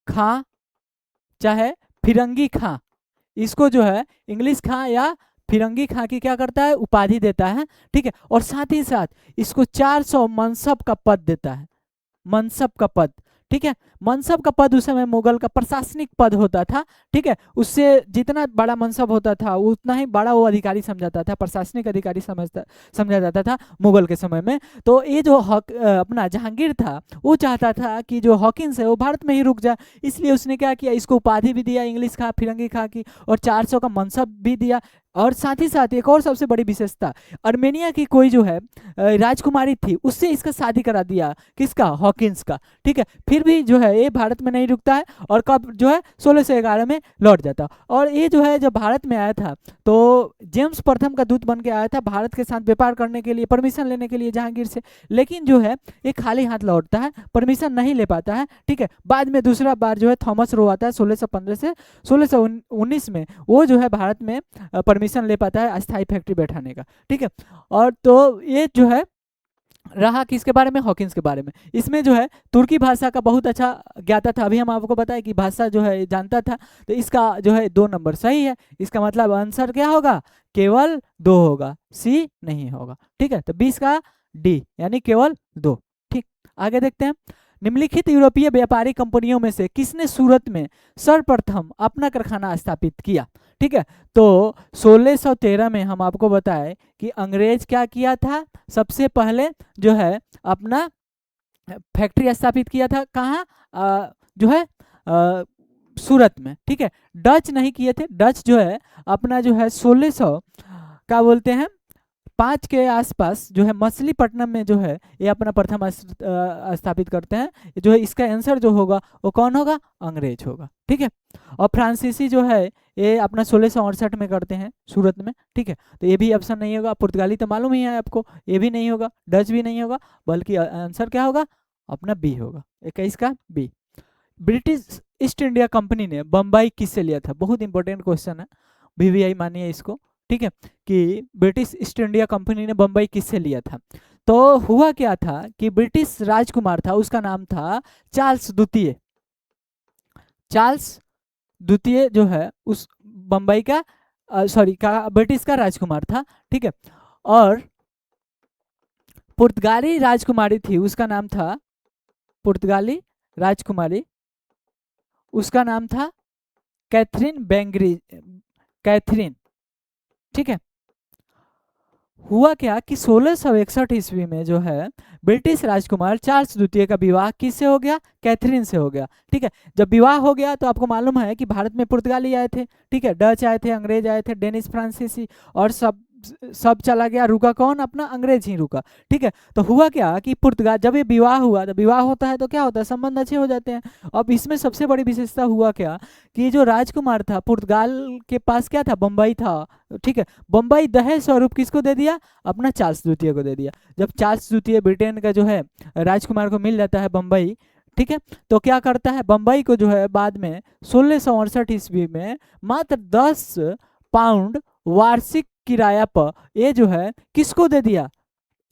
खां चाहे फिरंगी खां, इसको जो है इंग्लिश खां या फिरंगी खां की क्या करता है? उपाधि देता है। ठीक है, और साथ ही साथ इसको 400 मनसब का पद देता है। मनसब का पद। ठीक है, मनसब का पद उस समय मुगल का प्रशासनिक पद होता था। ठीक है, उससे जितना बड़ा मनसब होता था उतना ही बड़ा वो अधिकारी समझाता था, प्रशासनिक अधिकारी समझा जाता था मुगल के समय में। तो ये जो अपना जहांगीर था वो चाहता था कि जो हॉकिंस है वो भारत में ही रुक जाए, इसलिए उसने क्या किया? इसको उपाधि भी दिया इंग्लिश खा फिरंगी खा की, और 400 का मनसब भी दिया। और साथ ही साथ एक और सबसे बड़ी विशेषता, अर्मेनिया की कोई जो है राजकुमारी थी, उससे इसका शादी करा दिया। किसका? हॉकिंस का। ठीक है, फिर भी जो है ये भारत में नहीं रुकता है, और कब जो है 1611 में लौट जाता। और ये जो है जब भारत में आया था तो जेम्स प्रथम का दूत बन के आया था भारत के साथ व्यापार करने के लिए, परमिशन लेने के लिए जहांगीर से, लेकिन जो है ये खाली हाथ लौटता है, परमिशन नहीं ले पाता है। ठीक है, बाद में दूसरा बार जो है थॉमस रो आता है 1615 से 1619 में, वो जो है भारत में परमिशन ले पाता है अस्थायी फैक्ट्री बैठाने का। ठीक है, और तो ये जो है रहा किसके बारे में? हॉकिंस के बारे में। इसमें जो है तुर्की भाषा का बहुत अच्छा ज्ञाता था। अभी हम आपको बताया कि भाषा जो है जानता था, तो इसका जो है 2 नंबर सही है। इसका मतलब आंसर क्या होगा? केवल 2 होगा, सी नहीं होगा। ठीक है, तो 20 का डी यानी केवल 2। ठीक, आगे देखते हैं। निम्नलिखित यूरोपीय व्यापारिक कंपनियों में से किसने सूरत में सर्वप्रथम अपना कारखाना स्थापित किया? ठीक है, तो 1613 में हम आपको बताएं कि अंग्रेज क्या किया था? सबसे पहले जो है अपना फैक्ट्री स्थापित किया था। कहाँ? जो है सूरत में। ठीक है, डच नहीं किए थे। डच जो है अपना जो है 1600 क्या बोलते हैं 5 के आसपास जो है मछलीपट्टनम में जो है ये अपना प्रथम स्थापित करते हैं। जो है इसका आंसर जो होगा वो कौन होगा? अंग्रेज होगा। ठीक है, और फ्रांसीसी जो है ये अपना 1668 में करते हैं सूरत में। ठीक है, तो ये भी ऑप्शन नहीं होगा। पुर्तगाली तो मालूम ही है आपको, ये भी नहीं होगा, डच भी नहीं होगा, बल्कि आंसर क्या होगा? अपना बी होगा, 21 का B. British East India Company ने बम्बई किससे लिया था? बहुत इंपॉर्टेंट क्वेश्चन है, वीवीआई मानिए इसको। ठीक है, कि ब्रिटिश ईस्ट इंडिया कंपनी ने बम्बई किससे लिया था? तो हुआ क्या था कि ब्रिटिश राजकुमार था, उसका नाम था चार्ल्स द्वितीय। चार्ल्स द्वितीय जो है उस बम्बई का सॉरी का ब्रिटिश का राजकुमार था। ठीक है, और पुर्तगाली राजकुमारी थी, उसका नाम था पुर्तगाली राजकुमारी, उसका नाम था कैथरीन बेंगरी, कैथरीन। ठीक है, हुआ क्या कि 1661 ईस्वी में जो है ब्रिटिश राजकुमार चार्ल्स द्वितीय का विवाह किससे हो गया? कैथरीन से हो गया। ठीक है, जब विवाह हो गया तो आपको मालूम है कि भारत में पुर्तगाली आए थे। ठीक है, डच आए थे, अंग्रेज आए थे, डेनिश फ्रांसीसी, और सब चला गया, रुका कौन? अपना अंग्रेज ही रुका। ठीक है, तो हुआ क्या कि पुर्तगाल जब ये विवाह हुआ, तो विवाह होता है तो क्या होता है? संबंध अच्छे हो जाते हैं। अब इसमें सबसे बड़ी विशेषता हुआ क्या कि जो राजकुमार था पुर्तगाल के पास क्या था? बम्बई था। ठीक है, बम्बई दहेज स्वरूप किसको दे दिया? अपना चार्ल्स द्वितीय को दे दिया। जब चार्ल्स द्वितीय ब्रिटेन का जो है राजकुमार को मिल जाता है बम्बई, ठीक है। तो क्या करता है, बम्बई को जो है बाद में 1668 ईस्वी में मात्र 10 पाउंड वार्षिक किराया पर ये जो है किसको दे दिया,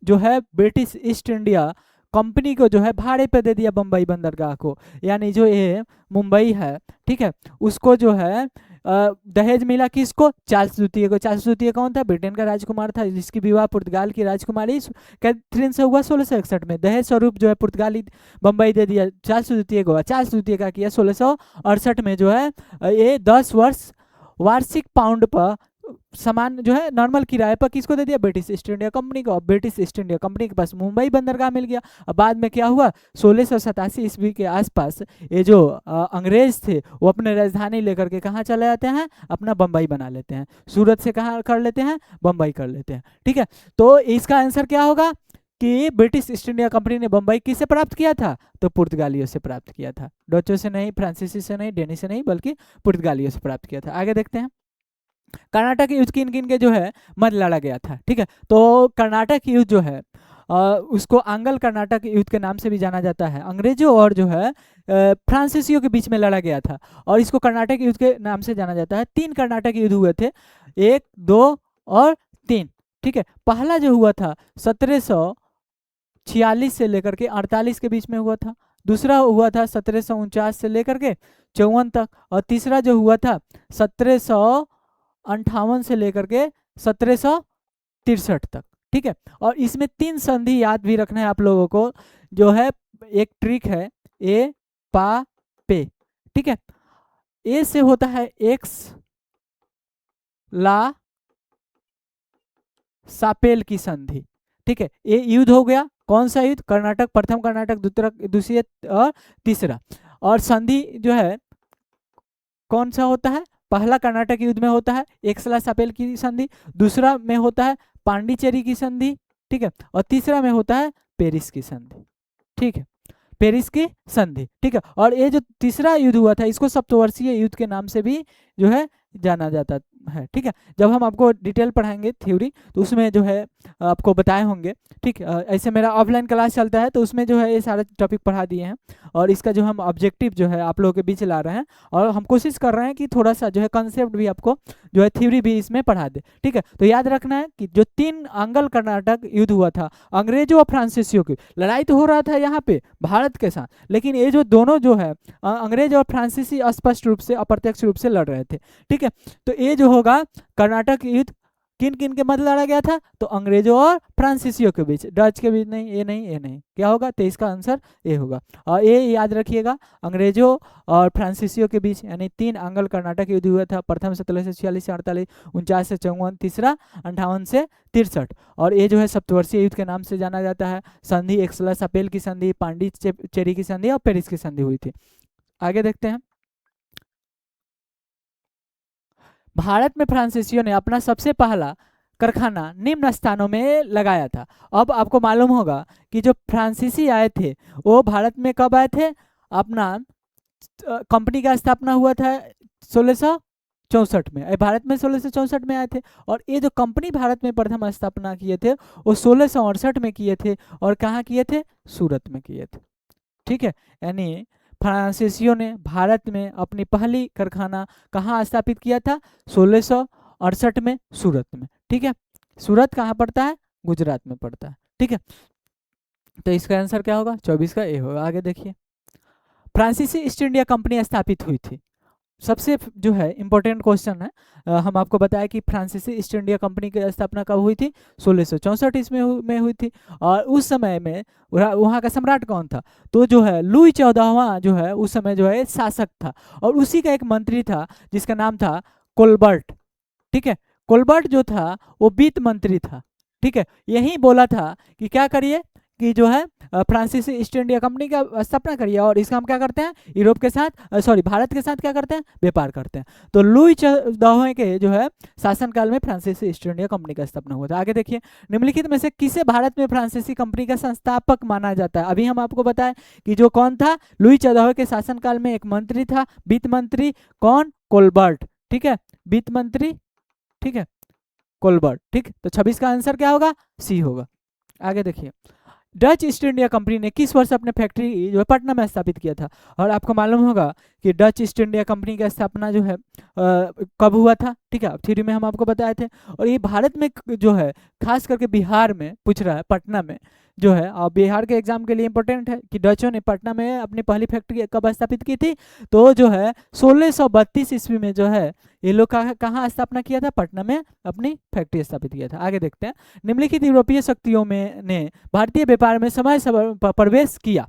जो है ब्रिटिश ईस्ट इंडिया कंपनी को जो है भाड़े पे दे दिया बम्बई बंदरगाह को, यानी जो ये मुंबई है, ठीक है, उसको जो है दहेज मिला किसको, चार्ल्स द्वितीय को। चार्ल्स द्वितीय कौन था, ब्रिटेन का राजकुमार था जिसकी विवाह पुर्तगाल की राजकुमारी कैथरीन से हुआ 1661 में। दहेज स्वरूप जो है पुर्तगाली बम्बई दे दिया चार्ल्स द्वितीय को। चार्ल्स द्वितीय का किया 1668 में जो है ये 10 वर्ष वार्षिक पाउंड पर सामान जो है नॉर्मल किराए पर किसको दे दिया, ब्रिटिश ईस्ट इंडिया कंपनी को। अब ब्रिटिश ईस्ट इंडिया कंपनी के पास मुंबई बंदरगाह मिल गया। अब बाद में क्या हुआ, 1687 ईस्वी के आसपास ये जो अंग्रेज थे वो अपने राजधानी लेकर के कहाँ चले जाते हैं, अपना बम्बई बना लेते हैं। सूरत से कहाँ कर लेते हैं, बम्बई कर लेते हैं, ठीक है। तो इसका आंसर क्या होगा कि ब्रिटिश ईस्ट इंडिया कंपनी ने बम्बई किससे प्राप्त किया था, तो पुर्तगालियों से प्राप्त किया था। डचों से नहीं, फ्रांसीसी से नहीं, डेनिश से नहीं, बल्कि पुर्तगालियों से प्राप्त किया था। आगे देखते हैं, कर्नाटक युद्ध किन किन के जो है मध्य लड़ा गया था, ठीक है। तो कर्नाटक युद्ध जो है उसको आंग्ल कर्नाटक युद्ध के नाम से भी जाना जाता है। अंग्रेजों और जो है फ्रांसीसियों के बीच में लड़ा गया था और इसको कर्नाटक युद्ध के नाम से जाना जाता है। 3 कर्नाटक युद्ध हुए थे, 1, 2 और 3, ठीक है। पहला जो हुआ था 1746 से लेकर के 48 के बीच में हुआ था। दूसरा हुआ था 1749 से लेकर के 54 तक, और तीसरा जो हुआ था 1758 से लेकर के 1763 तक, ठीक है। और इसमें 3 संधि याद भी रखना है आप लोगों को, जो है एक ट्रिक है, ए पा पे, ठीक है। ए से होता है एक्स ला सापेल की संधि, ठीक है। ये युद्ध हो गया, कौन सा युद्ध, कर्नाटक, प्रथम कर्नाटक, दूसरी और तीसरा। और संधि जो है कौन सा होता है, पहला कर्नाटक युद्ध में होता है एक्सला सापेल की संधि, दूसरा में होता है पांडिचेरी की संधि, ठीक है, और तीसरा में होता है पेरिस की संधि, ठीक है, पेरिस की संधि, ठीक है। और ये जो तीसरा युद्ध हुआ था इसको सप्तवर्षीय युद्ध के नाम से भी जो है जाना जाता है, ठीक है। जब हम आपको डिटेल पढ़ाएंगे थ्योरी तो उसमें जो है आपको बताए होंगे, ठीक। ऐसे मेरा ऑफलाइन क्लास चलता है तो उसमें जो है ये सारे टॉपिक पढ़ा दिए हैं और इसका जो हम ऑब्जेक्टिव जो है आप लोगों के बीच ला रहे हैं और हम कोशिश कर रहे हैं कि थोड़ा सा जो है कंसेप्ट भी आपको जो है थ्योरी भी इसमें पढ़ा दे, ठीक है। तो याद रखना है कि जो 3 आंग्ल कर्नाटक युद्ध हुआ था, अंग्रेजों और फ्रांसीसियों की लड़ाई तो हो रहा था यहाँ पे भारत के साथ, लेकिन ये जो दोनों जो है अंग्रेज और फ्रांसीसी स्पष्ट रूप से अप्रत्यक्ष रूप से लड़ रहे थे, ठीक है। तो ये जो होगा कर्नाटक युद्ध किन किन के मध्य लड़ा गया था, तो अंग्रेजों और फ्रांसीसियों के बीच, डच के बीच नहीं, ये नहीं, ये नहीं, क्या होगा, तो इसका आंसर ये होगा। और ये याद रखिएगा, अंग्रेजों और फ्रांसीसियों के बीच यानी 3 आंग्ल कर्नाटक युद्ध हुआ था। प्रथम 1746 से 48, 49 से 54, तीसरा 58 से 63, और ये जो है सप्तवर्षीय युद्ध के नाम से जाना जाता है। संधि एक्सला सापेल की संधि, पांडिचेरी की संधि और पेरिस की संधि हुई थी। आगे देखते हैं, भारत में फ्रांसीसियों ने अपना सबसे पहला कारखाना निम्न स्थानों में लगाया था। अब आपको मालूम होगा कि जो फ्रांसीसी आए थे वो भारत में कब आए थे, अपना कंपनी का स्थापना हुआ था 1664 में, भारत में 1664 में आए थे। और ये जो कंपनी भारत में प्रथम स्थापना किए थे वो 1668 में किए थे, और कहाँ किए थे, सूरत में किए थे, ठीक है। यानी फ्रांसीसियों ने भारत में अपनी पहली कारखाना कहाँ स्थापित किया था, 1668 में सूरत में, ठीक है। सूरत कहाँ पड़ता है, गुजरात में पड़ता है, ठीक है। तो इसका आंसर क्या होगा, 24 का ए होगा। आगे देखिए, फ्रांसीसी ईस्ट इंडिया कंपनी स्थापित हुई थी, सबसे जो है इंपॉर्टेंट क्वेश्चन है। हम आपको बताया कि फ्रांसीसी ईस्ट इंडिया कंपनी की स्थापना कब हुई थी, 1664 ईस्वी में हुई थी। और उस समय में वहाँ का सम्राट कौन था, तो जो है लुई 14वां जो है उस समय जो है शासक था, और उसी का एक मंत्री था जिसका नाम था कोलबर्ट, ठीक है। कोलबर्ट जो था वो वित्त मंत्री था, ठीक है। यही बोला था कि क्या करिए कि जो है फ्रांसीसी ईस्ट इंडिया कंपनी का स्थापना करिए और इसका हम क्या करते हैं, यूरोप के साथ सॉरी भारत के साथ क्या करते हैं, व्यापार करते हैं। तो लुई 14वें के जो है शासनकाल में फ्रांसीसी ईस्ट इंडिया कंपनी का स्थापना हुआ था। आगे देखिए, निम्नलिखित में से किसे भारत में फ्रांसीसी कंपनी का संस्थापक माना जाता है। अभी हम आपको बताएं कि जो कौन था, लुई 14वें के शासनकाल में एक मंत्री था, वित्त मंत्री, कौन, कोलबर्ट, ठीक है, वित्त मंत्री, ठीक है, कोलबर्ट, ठीक। तो 26 का आंसर क्या होगा, सी होगा। आगे देखिए, डच ईस्ट इंडिया कंपनी ने किस वर्ष अपने फैक्ट्री जो है पटना में स्थापित किया था? और आपको मालूम होगा कि डच ईस्ट इंडिया कंपनी का स्थापना जो है कब हुआ था? ठीक है, थ्योरी में हम आपको बताए थे। और ये भारत में जो है खास करके बिहार में पूछ रहा है, पटना में जो है। और बिहार के एग्जाम के लिए इंपॉर्टेंट है कि डचों ने पटना में अपनी पहली फैक्ट्री कब स्थापित की थी? तो जो है 1632 ईस्वी में जो है ये लोग कहाँ स्थापना किया था? पटना में अपनी फैक्ट्री स्थापित किया था। आगे देखते हैं। निम्नलिखित यूरोपीय शक्तियों में ने भारतीय व्यापार में समय प्रवेश किया।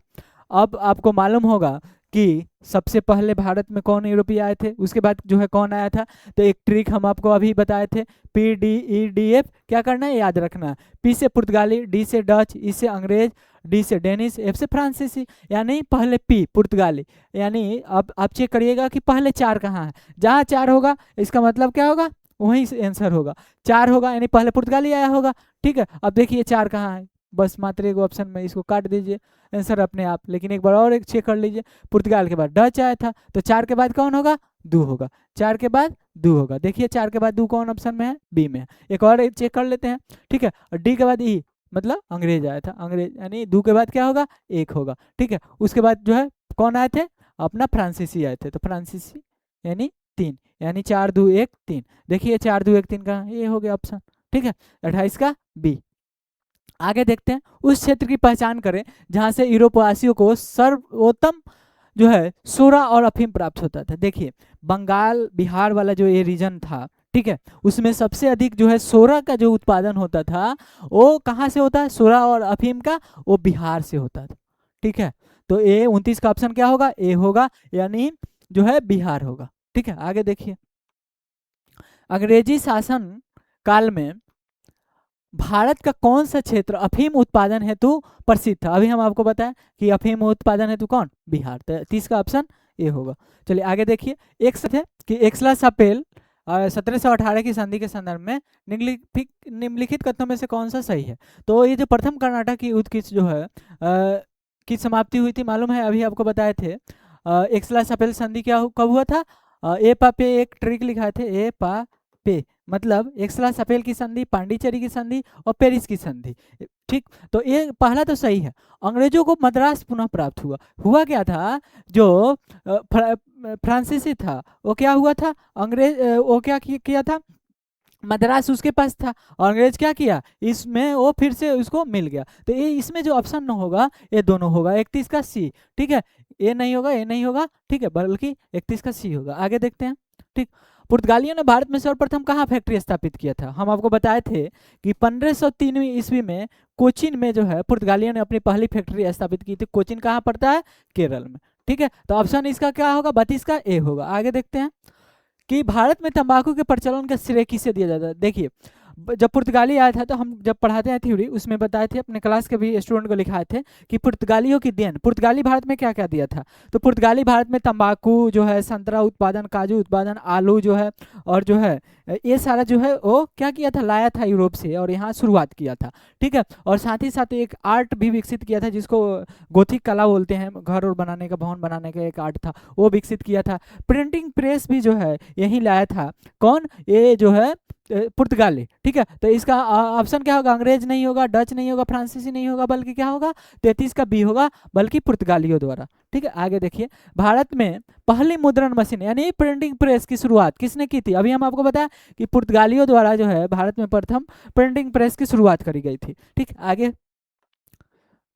अब आपको मालूम होगा कि सबसे पहले भारत में कौन यूरोपीय आए थे, उसके बाद जो है कौन आया था। तो एक ट्रिक हम आपको अभी बताए थे, PDEDF। क्या करना है, याद रखना है। P से पुर्तगाली, D से डच, E से अंग्रेज, D से डेनिश, F से फ्रांसीसी। यानी पहले P पुर्तगाली, यानी अब आप चेक करिएगा कि पहले 4 कहाँ है। जहाँ 4 होगा इसका मतलब क्या होगा, वहीं से आंसर होगा। 4 होगा यानी पहले पुर्तगाली आया होगा। ठीक है, अब देखिए 4 कहाँ है, बस मात्र एक ऑप्शन में इसको काट दीजिए, आंसर अपने आप। लेकिन एक बार और एक चेक कर लीजिए, पुर्तगाल के बाद डच आया था, तो 4 के बाद कौन होगा, दू होगा। 4 के बाद दू होगा। देखिए 4 के बाद दू कौन ऑप्शन में है, बी में है। एक और चेक कर लेते हैं। ठीक है, और डी के बाद ई मतलब अंग्रेज आया था, अंग्रेज यानी दू के बाद क्या होगा, एक होगा। ठीक है, उसके बाद जो है कौन आए थे, अपना फ्रांसीसी आए थे, तो फ्रांसीसी यानी 3, यानी 4 2 1 3। देखिए 4 2 1 3 का ये हो गया ऑप्शन। ठीक है, 28 का बी। आगे देखते हैं। उस क्षेत्र की पहचान करें जहां से यूरोपवासियों को सर्वोत्तम जो है सोरा और अफीम प्राप्त होता था। देखिए बंगाल बिहार वाला जो ये रीजन था, ठीक है, उसमें सबसे अधिक जो है सोरा का जो उत्पादन होता था वो कहाँ से होता है, सोरा और अफीम का, वो बिहार से होता था। ठीक है, तो ए 29 का ऑप्शन क्या होगा, ए होगा, यानी जो है बिहार होगा। ठीक है, आगे देखिए। अंग्रेजी शासन काल में भारत का कौन सा क्षेत्र अफीम उत्पादन हेतु प्रसिद्ध था? अभी हम आपको बताएं कि अफीम उत्पादन हेतु कौन, बिहार। तो 30 का ऑप्शन ए होगा। चलिए आगे देखिए। एक है कि एक्सला सापेल 1718 की संधि के संदर्भ में निम्नलिखित कथनों में से कौन सा सही है? तो ये जो प्रथम कर्नाटक की युद्ध की जो है की समाप्ति हुई थी, मालूम है, अभी आपको बताए थे। एक्सला सापेल संधि क्या कब हुआ था? ए पा पे एक ट्रिक लिखाए थे, ए पा पे मतलब एक्सला सपेल की संधि, पांडिचेरी की संधि और पेरिस की संधि। ठीक, तो ये पहला तो सही है। अंग्रेजों को मद्रास पुनः प्राप्त हुआ। हुआ क्या था, जो फ्रांसीसी था वो क्या हुआ था, अंग्रेज वो क्या किया था, मद्रास उसके पास था, और अंग्रेज क्या किया, इसमें वो फिर से उसको मिल गया। तो ये इसमें जो ऑप्शन न होगा ये दोनों होगा, 31 का सी। ठीक है, ये नहीं होगा, ये नहीं होगा। ठीक है, बल्कि 31 का सी होगा। आगे देखते हैं। ठीक, पुर्तगालियों ने भारत में सर्वप्रथम कहाँ फैक्ट्री स्थापित किया था? हम आपको बताए थे कि 1503 ईस्वी में कोचीन में जो है पुर्तगालियों ने अपनी पहली फैक्ट्री स्थापित की थी। कोचीन कहाँ पड़ता है, केरल में। ठीक है, तो ऑप्शन इसका क्या होगा, 32 का ए होगा। आगे देखते हैं कि भारत में तंबाकू के प्रचलन का श्रेय किसे दिया जाता है? देखिए जब पुर्तगाली आया था, तो हम जब पढ़ाते हैं थ्योरी उसमें बताए थे, अपने क्लास के भी स्टूडेंट को लिखाए थे कि पुर्तगालियों की देन, पुर्तगाली भारत में क्या क्या दिया था। तो पुर्तगाली भारत में तंबाकू जो है, संतरा उत्पादन, काजू उत्पादन, आलू जो है, और जो है ये सारा जो है वो क्या किया था, लाया था यूरोप से और यहाँ शुरुआत किया था। ठीक है, और साथ ही साथ एक आर्ट भी विकसित किया था जिसको गोथिक कला बोलते हैं, घर और बनाने का, भवन बनाने का एक आर्ट था, वो विकसित किया था। प्रिंटिंग प्रेस भी जो है यही लाया था। कौन, ये जो है पुर्तगाली। ठीक है, तो इसका ऑप्शन क्या होगा, अंग्रेज नहीं होगा, डच नहीं होगा, फ्रांसीसी नहीं होगा, बल्कि क्या होगा, 33 का बी होगा, बल्कि पुर्तगालियों द्वारा। ठीक है, आगे देखिए। भारत में पहली मुद्रण मशीन यानी प्रिंटिंग प्रेस की शुरुआत किसने की थी? अभी हम आपको बताया कि पुर्तगालियों द्वारा जो है भारत में प्रथम प्रिंटिंग प्रेस की शुरुआत करी गई थी। ठीक, आगे।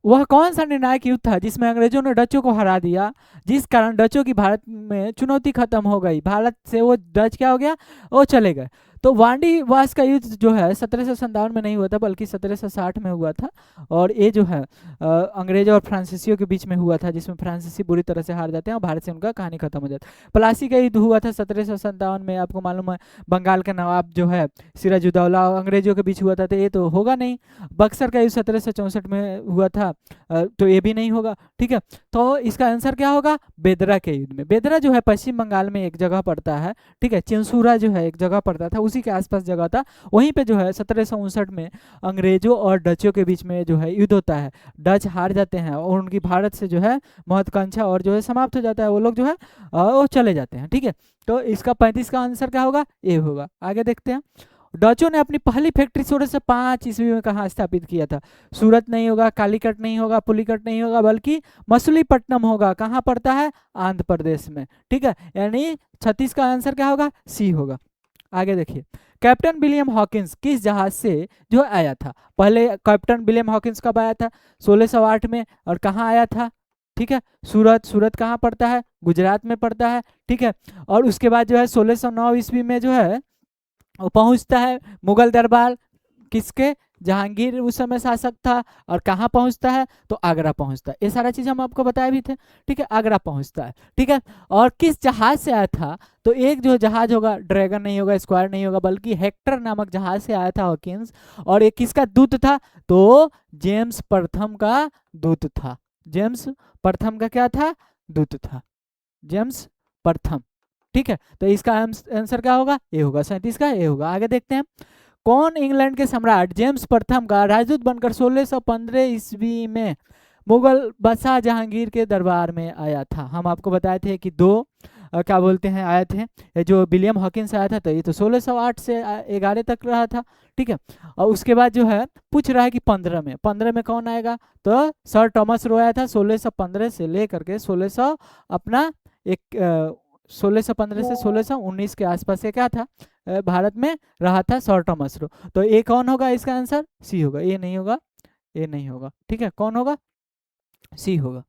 वह कौन सा निर्णायक युद्ध था जिसमें अंग्रेजों ने डचों को हरा दिया, जिस कारण डचों की भारत में चुनौती खत्म हो गई, भारत से वो डच क्या हो गया, वो चले गए? तो वांडी वास का युद्ध जो है 1757 में नहीं हुआ था, बल्कि 1760 में हुआ था। और ये जो है अंग्रेज और फ्रांसीसियों के बीच में हुआ था, जिसमें फ्रांसीसी बुरी तरह से हार जाते हैं और भारत से उनका कहानी खत्म हो जाता है। प्लासी का युद्ध हुआ था 1757 में, आपको मालूम है, बंगाल का नवाब जो है सिराजुद्दौला अंग्रेजों के बीच हुआ था, तो ये तो होगा नहीं। बक्सर का युद्ध 1764 में हुआ था, तो ये भी नहीं होगा। ठीक है, तो इसका आंसर क्या होगा, बेदरा के युद्ध में। बेदरा जो है पश्चिम बंगाल में एक जगह पड़ता है। ठीक है, चिंसूरा जो है एक जगह पड़ता था, उसी के आसपास जगह था, वहीं पे जो है 1759 में अंग्रेजों और डचों के बीच में जो है युद्ध होता है। डच हार जाते हैं और उनकी भारत से जो है महत्वाकांक्षा और जो है समाप्त हो जाता है, वो लोग जो है वो चले जाते हैं। ठीक है, तो इसका 35 का आंसर क्या होगा, ए होगा। आगे देखते हैं। डचों ने अपनी पहली फैक्ट्री 1605 ईस्वी में कहाँ स्थापित किया था? सूरत नहीं होगा, कालीकट नहीं होगा, पुलिकट नहीं होगा, बल्कि मछलीपट्टनम होगा। कहाँ पड़ता है? आंध्र प्रदेश में। ठीक है, यानी 36 का आंसर क्या होगा? सी होगा। आगे देखिए, कैप्टन विलियम हॉकिंस किस जहाज से जो आया था? पहले कैप्टन विलियम हॉकिंस कब आया था? 1608 में। और कहाँ आया था? ठीक है, सूरत। सूरत कहाँ पड़ता है? गुजरात में पड़ता है। ठीक है, और उसके बाद जो है 1609 ईस्वी में जो है वो पहुंचता है मुगल दरबार। किसके? जहांगीर उस समय शासक था। और कहाँ पहुंचता है? तो आगरा पहुंचता है। ये सारा चीज हम आपको बताए भी थे। ठीक है, आगरा पहुंचता है। ठीक है, और किस जहाज से आया था? तो एक जो जहाज होगा, ड्रैगन नहीं होगा, स्क्वायर नहीं होगा, बल्कि हेक्टर नामक जहाज से आया था हॉकिंस। और ये किसका दूत था? तो जेम्स प्रथम का दूत था। जेम्स प्रथम का क्या था? दूत था, जेम्स प्रथम। ठीक है, तो इसका आंसर क्या होगा? ए होगा। 37 का ए होगा। आगे देखते हैं, कौन इंग्लैंड के सम्राट जेम्स प्रथम का राजदूत बनकर 1615 ईस्वी में मुगल बादशाह जहांगीर के दरबार में आया था? हम आपको बताए थे कि दो क्या बोलते हैं आए थे। ये जो विलियम हॉकिंस आया था, तो ये तो 1608 से 11 तक रहा था। ठीक है, और उसके बाद जो है पूछ रहा है कि 15 में कौन आएगा? तो सर थॉमस रो आया था 1615 से लेकर के 1600 अपना एक 1615 से 1619 के आसपास ये क्या था? भारत में रहा था सर थॉमस रो। तो ए कौन होगा? इसका आंसर सी होगा। ए नहीं होगा, ए नहीं होगा। ठीक है, कौन होगा? सी होगा।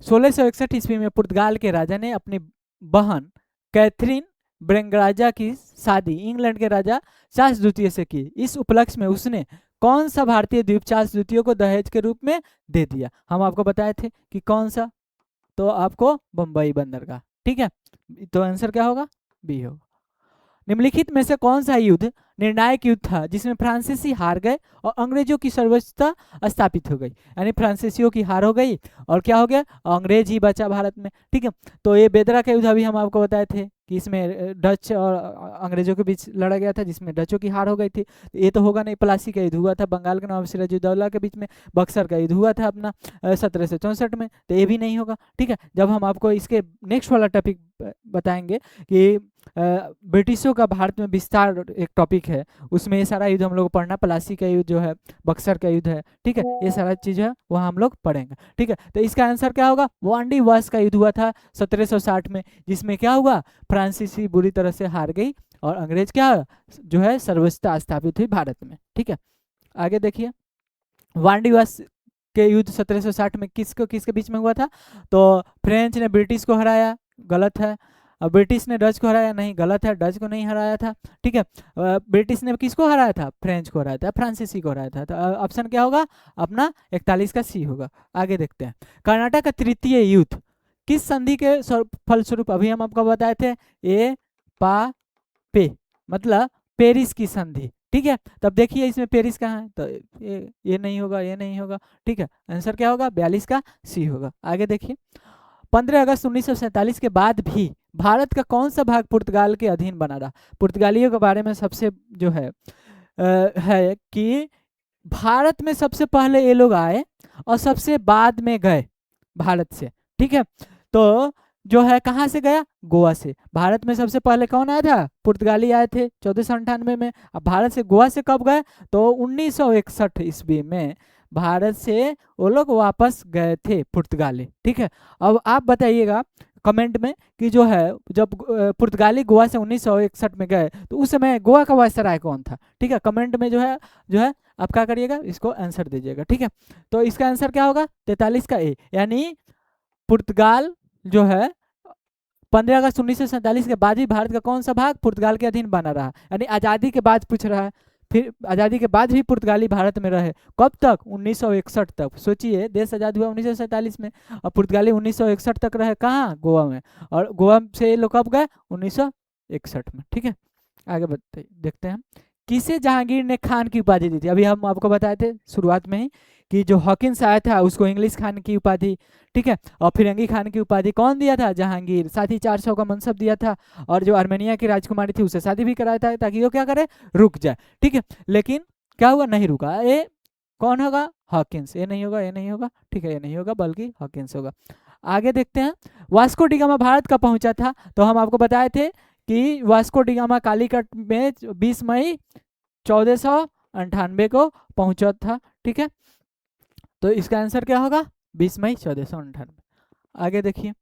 1661 ईस्वी में पुर्तगाल के राजा ने अपनी बहन कैथरीन ब्रेंगराजा की शादी इंग्लैंड के राजा चार्ल्स द्वितीय से की। इस उपलक्ष्य में उसने कौन सा भारतीय द्वीप चार्ल्स द्वितीय को दहेज के रूप में दे दिया? हम आपको बताए थे कि कौन सा? तो आपको बंबई बंदरगाह। ठीक है, तो आंसर क्या होगा? बी होगा। निम्नलिखित में से कौन सा युद्ध निर्णायक युद्ध था जिसमें फ्रांसीसी हार गए और अंग्रेजों की सर्वोच्चता स्थापित हो गई? यानी फ्रांसीसियों की हार हो गई और क्या हो गया? अंग्रेज ही बचा भारत में। ठीक है, तो ये बेदरा का युद्ध अभी हम आपको बताए थे कि इसमें डच और अंग्रेजों के बीच लड़ा गया था, जिसमें डचों की हार हो गई थी। तो ये तो होगा नहीं। प्लासी का युद्ध हुआ था बंगाल के नवाब सिराजुद्दौला के बीच में। बक्सर का युद्ध हुआ था अपना 1764 में। तो ये भी नहीं होगा। ठीक है, जब हम आपको इसके नेक्स्ट वाला टॉपिक बताएंगे कि ब्रिटिशों का भारत में विस्तार एक टॉपिक है, उसमें ये सारा युद्ध हम लोग पढ़ना। प्लासी का युद्ध जो है, बक्सर का युद्ध है। ठीक है, ये सारा चीज है वहाँ हम लोग पढ़ेंगे। ठीक है, तो इसका आंसर क्या होगा? वांडी वास का युद्ध हुआ था 1760 में, जिसमें क्या हुआ? फ्रांसीसी बुरी तरह से हार गई और अंग्रेज क्या जो है सर्वोच्चता स्थापित हुई भारत में। ठीक है, आगे देखिए, वांडी वास के युद्ध 1760 में किसके बीच में हुआ था? तो फ्रेंच ने ब्रिटिश को हराया, गलत है। अब ब्रिटिश ने डच को हराया, नहीं, गलत है। डच को नहीं हराया था। ठीक है, ब्रिटिश ने किसको हराया था? फ्रेंच को हराया था, फ्रांसीसी को हराया था। तो ऑप्शन क्या होगा अपना? 41 का सी होगा। आगे देखते हैं, कर्नाटक का तृतीय युद्ध किस संधि के फलस्वरूप? अभी हम आपको बताए थे ए पा पे, मतलब पेरिस की संधि। ठीक है, तब देखिए इसमें पेरिस कहाँ है? तो ये नहीं होगा, ये नहीं होगा। ठीक है, आंसर क्या होगा? 42 का सी होगा। आगे देखिए, 15 अगस्त 1947 के बाद भी भारत का कौन सा भाग पुर्तगाल के अधीन बना रहा? पुर्तगालियों के बारे में सबसे जो है कि भारत में सबसे पहले ये लोग आए और सबसे बाद में गए भारत से। ठीक है, तो जो है कहाँ से गया? गोवा से। भारत में सबसे पहले कौन आया था? पुर्तगाली आए थे 1498 में। अब भारत से गोवा से कब गए? तो 1961 ईस्वी में भारत से वो लोग वापस गए थे पुर्तगाली। ठीक है, अब आप बताइएगा कमेंट में कि जो है जब पुर्तगाली गोवा से 1961 में गए तो उस समय गोवा का वायसराय कौन था? ठीक है, कमेंट में जो है आप क्या करिएगा? इसको आंसर दीजिएगा। ठीक है, तो इसका आंसर क्या होगा? 43 का ए, यानी पुर्तगाल जो है 15 अगस्त 1947 के बाद ही भारत का कौन सा भाग पुर्तगाल के अधीन बना रहा? यानी आज़ादी के बाद पूछ रहा है। फिर आज़ादी के बाद भी पुर्तगाली भारत में रहे, कब तक? 1961 तक। सोचिए, देश आज़ाद हुआ 1947 में और पुर्तगाली 1961 तक रहे कहाँ? गोवा में। और गोवा से ये लोग कब गए? 1961 में। ठीक है, आगे बताइए, देखते हैं किसे जहांगीर ने खान की उपाधि दी थी? अभी हम आपको बताए थे शुरुआत में ही कि जो हॉकिंस आया था उसको इंग्लिश खान की उपाधि, ठीक है, और फिरंगी खान की उपाधि कौन दिया था? जहांगीर। साथ ही 400 का मनसब दिया था और जो आर्मेनिया की राजकुमारी थी उससे शादी भी कराया था ताकि वो क्या करे? रुक जाए। ठीक है, लेकिन क्या हुआ? नहीं रुका। ये कौन होगा? हॉकिंस। ये नहीं होगा, ये नहीं होगा। ठीक है, ये नहीं होगा बल्कि हॉकिंस होगा। आगे देखते हैं, वास्को डी गामा भारत कब पहुंचा था? तो हम आपको बताए थे कि वास्को डी गामा कालीकट में 20 मई 1498 को पहुंचा था। ठीक है, तो इसका आंसर क्या होगा? 20 मई 1498। आगे देखिए,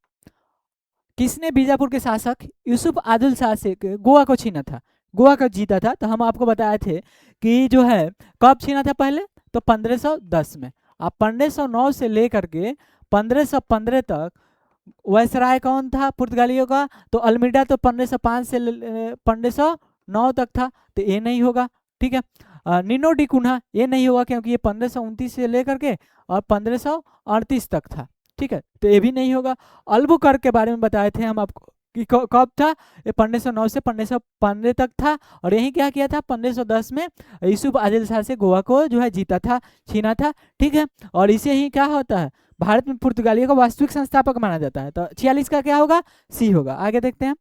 किसने बीजापुर के शासक यूसुफ आदिल शाह से गोवा को छीना था? गोवा का जीता था, तो हम आपको बताए थे कि जो है कब छीना था पहले, तो 1510 में। अब 1509 से लेकर के 1515 तक वायसराय कौन था पुर्तगालियों का? तो अल्मीडा तो 1505 से 1509 तक था, तो ये नहीं होगा। ठीक है, निनो डी कुन्हा ये नहीं होगा क्योंकि ये 1529 से लेकर के और 1538 तक था। ठीक है, तो ये भी नहीं होगा। अल्बुकर्क के बारे में बताए थे हम आपको कि कब था, ये 1509 से 1515 तक था, और यही क्या किया था 1510 में यूसुफ आदिल शाह से गोवा को जो है जीता था, छीना था। ठीक है, और इसे ही क्या होता है, भारत में पुर्तगालियों का वास्तविक संस्थापक माना जाता है। तो 46 का क्या होगा? सी होगा। आगे देखते हैं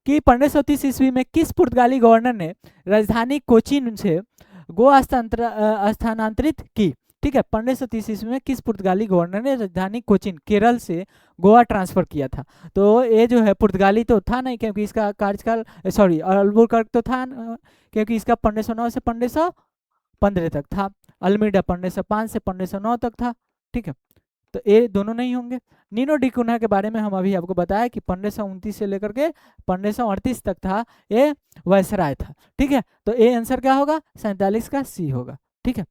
कि 1530 ईस्वी में किस पुर्तगाली गवर्नर ने राजधानी कोचीन से गोवा स्थानांतरित की? ठीक है, 1530 ईस्वी में किस पुर्तगाली गवर्नर ने राजधानी कोचीन केरल से गोवा ट्रांसफर किया था? तो ये जो है पुर्तगाली तो था नहीं क्योंकि इसका कार्यकाल, सॉरी अल्बुकर्क तो था क्योंकि इसका 1509 से 1515 तक था। अल्मीडा 1505 से 1509 तक था। ठीक है, तो ये दोनों नहीं होंगे। नीनो डी कुन्हा के बारे में हम अभी आपको बताया कि 1529 से लेकर के 1538 तक था, ये वायसराय था। ठीक है, तो ये आंसर क्या होगा? 47 का सी होगा। ठीक है,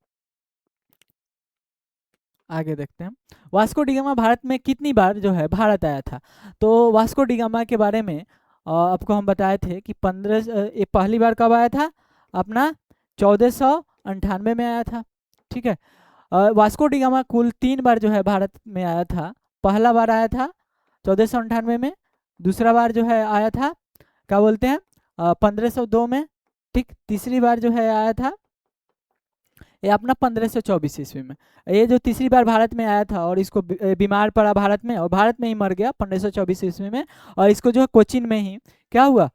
आगे देखते हैं, वास्को डी गामा भारत में कितनी बार जो है भारत आया था? तो वास्को डी गामा के बारे में आपको हम बताए थे कि ये पहली बार कब आया था? अपना 1498 में आया था। ठीक है, वास्को डी गामा कुल 3 बार जो है भारत में आया था। पहला बार आया था 1498 में, दूसरा बार जो है आया था क्या बोलते हैं 1502 में। ठीक, तीसरी बार जो है आया था ये अपना 1524 ईस्वी में। ये जो तीसरी बार भारत में आया था और इसको बीमार पड़ा भारत में और भारत में ही मर गया 1524 ईस्वी में, और इसको जो है कोचीन में ही क्या हुआ,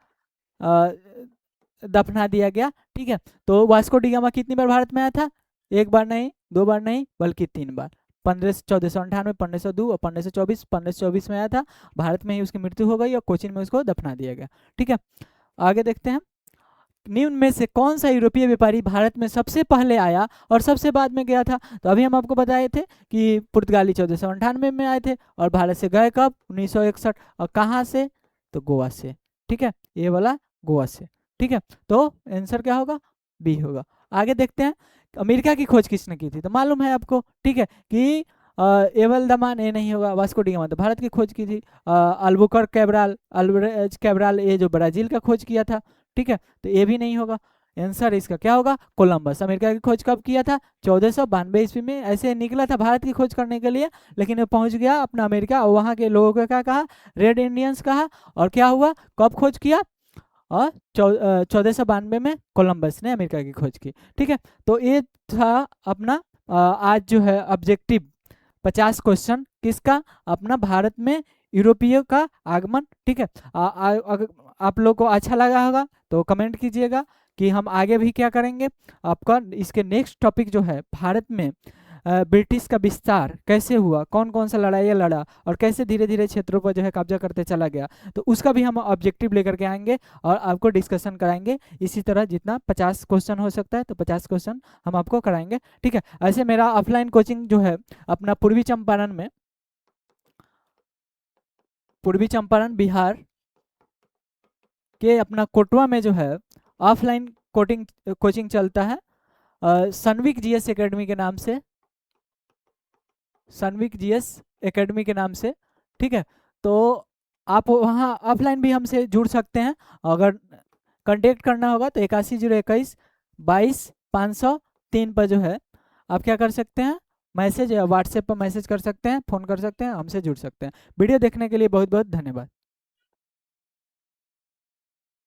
दफना दिया गया। ठीक है, तो वास्को डी गामा कितनी बार भारत में आया था? एक बार नहीं, 2 बार नहीं, बल्कि 3 बार। 1498, 1502 और 1524। 1524 में आया था, भारत में ही उसकी मृत्यु हो गई और कोचीन में उसको दफना दिया गया। ठीक है, आगे देखते हैं, निम्न में से कौन सा यूरोपीय व्यापारी भारत में सबसे पहले आया और सबसे बाद में गया था? तो अभी हम आपको बताए थे कि पुर्तगाली 1498 में आए थे और भारत से गए कब? 1961। और कहाँ से? तो गोवा से। ठीक है, ये वाला गोवा से। ठीक है, तो आंसर क्या होगा? बी होगा। आगे देखते हैं, अमेरिका की खोज किसने की थी? तो मालूम है आपको, ठीक है, कि एवल दमान ये नहीं होगा, वास्को डी गामा तो भारत की खोज की थी। अल्बुकर्क कैब्राल, अल्वारेज कैब्राल ये जो ब्राजील का खोज किया था। ठीक है, तो ये भी नहीं होगा। आंसर इसका क्या होगा? कोलंबस। अमेरिका की खोज कब किया था? 1492 ईस्वी में। ऐसे निकला था भारत की खोज करने के लिए, लेकिन वो पहुंच गया अपना अमेरिका और वहाँ के लोगों को क्या कहा? रेड इंडियंस कहा। और क्या हुआ, कब खोज किया? और 1492 में कोलंबस ने अमेरिका की खोज की। ठीक है, तो ये था अपना आज जो है ऑब्जेक्टिव 50 क्वेश्चन किसका? अपना भारत में यूरोपीय का आगमन। ठीक है, अगर आप लोग को अच्छा लगा होगा तो कमेंट कीजिएगा कि हम आगे भी क्या करेंगे। आपका इसके नेक्स्ट टॉपिक जो है भारत में ब्रिटिश का विस्तार कैसे हुआ, कौन कौन सा लड़ाइयाँ लड़ा और कैसे धीरे धीरे क्षेत्रों पर जो है कब्जा करते चला गया, तो उसका भी हम ऑब्जेक्टिव लेकर के आएंगे और आपको डिस्कशन कराएंगे। इसी तरह जितना 50 क्वेश्चन हो सकता है तो 50 क्वेश्चन हम आपको कराएंगे। ठीक है, ऐसे मेरा ऑफलाइन कोचिंग जो है अपना पूर्वी चंपारण बिहार के अपना कोटवा में जो है ऑफलाइन कोचिंग चलता है सनविक जीएस एकेडमी के नाम से, सनविक जीएस एकेडमी के नाम से। ठीक है, तो आप वहाँ ऑफलाइन भी हमसे जुड़ सकते हैं। अगर कांटेक्ट करना होगा तो 81 021 22 503 पर जो है आप क्या कर सकते हैं, मैसेज या व्हाट्सएप पर मैसेज कर सकते हैं, फ़ोन कर सकते हैं, हमसे जुड़ सकते हैं। वीडियो देखने के लिए बहुत बहुत धन्यवाद।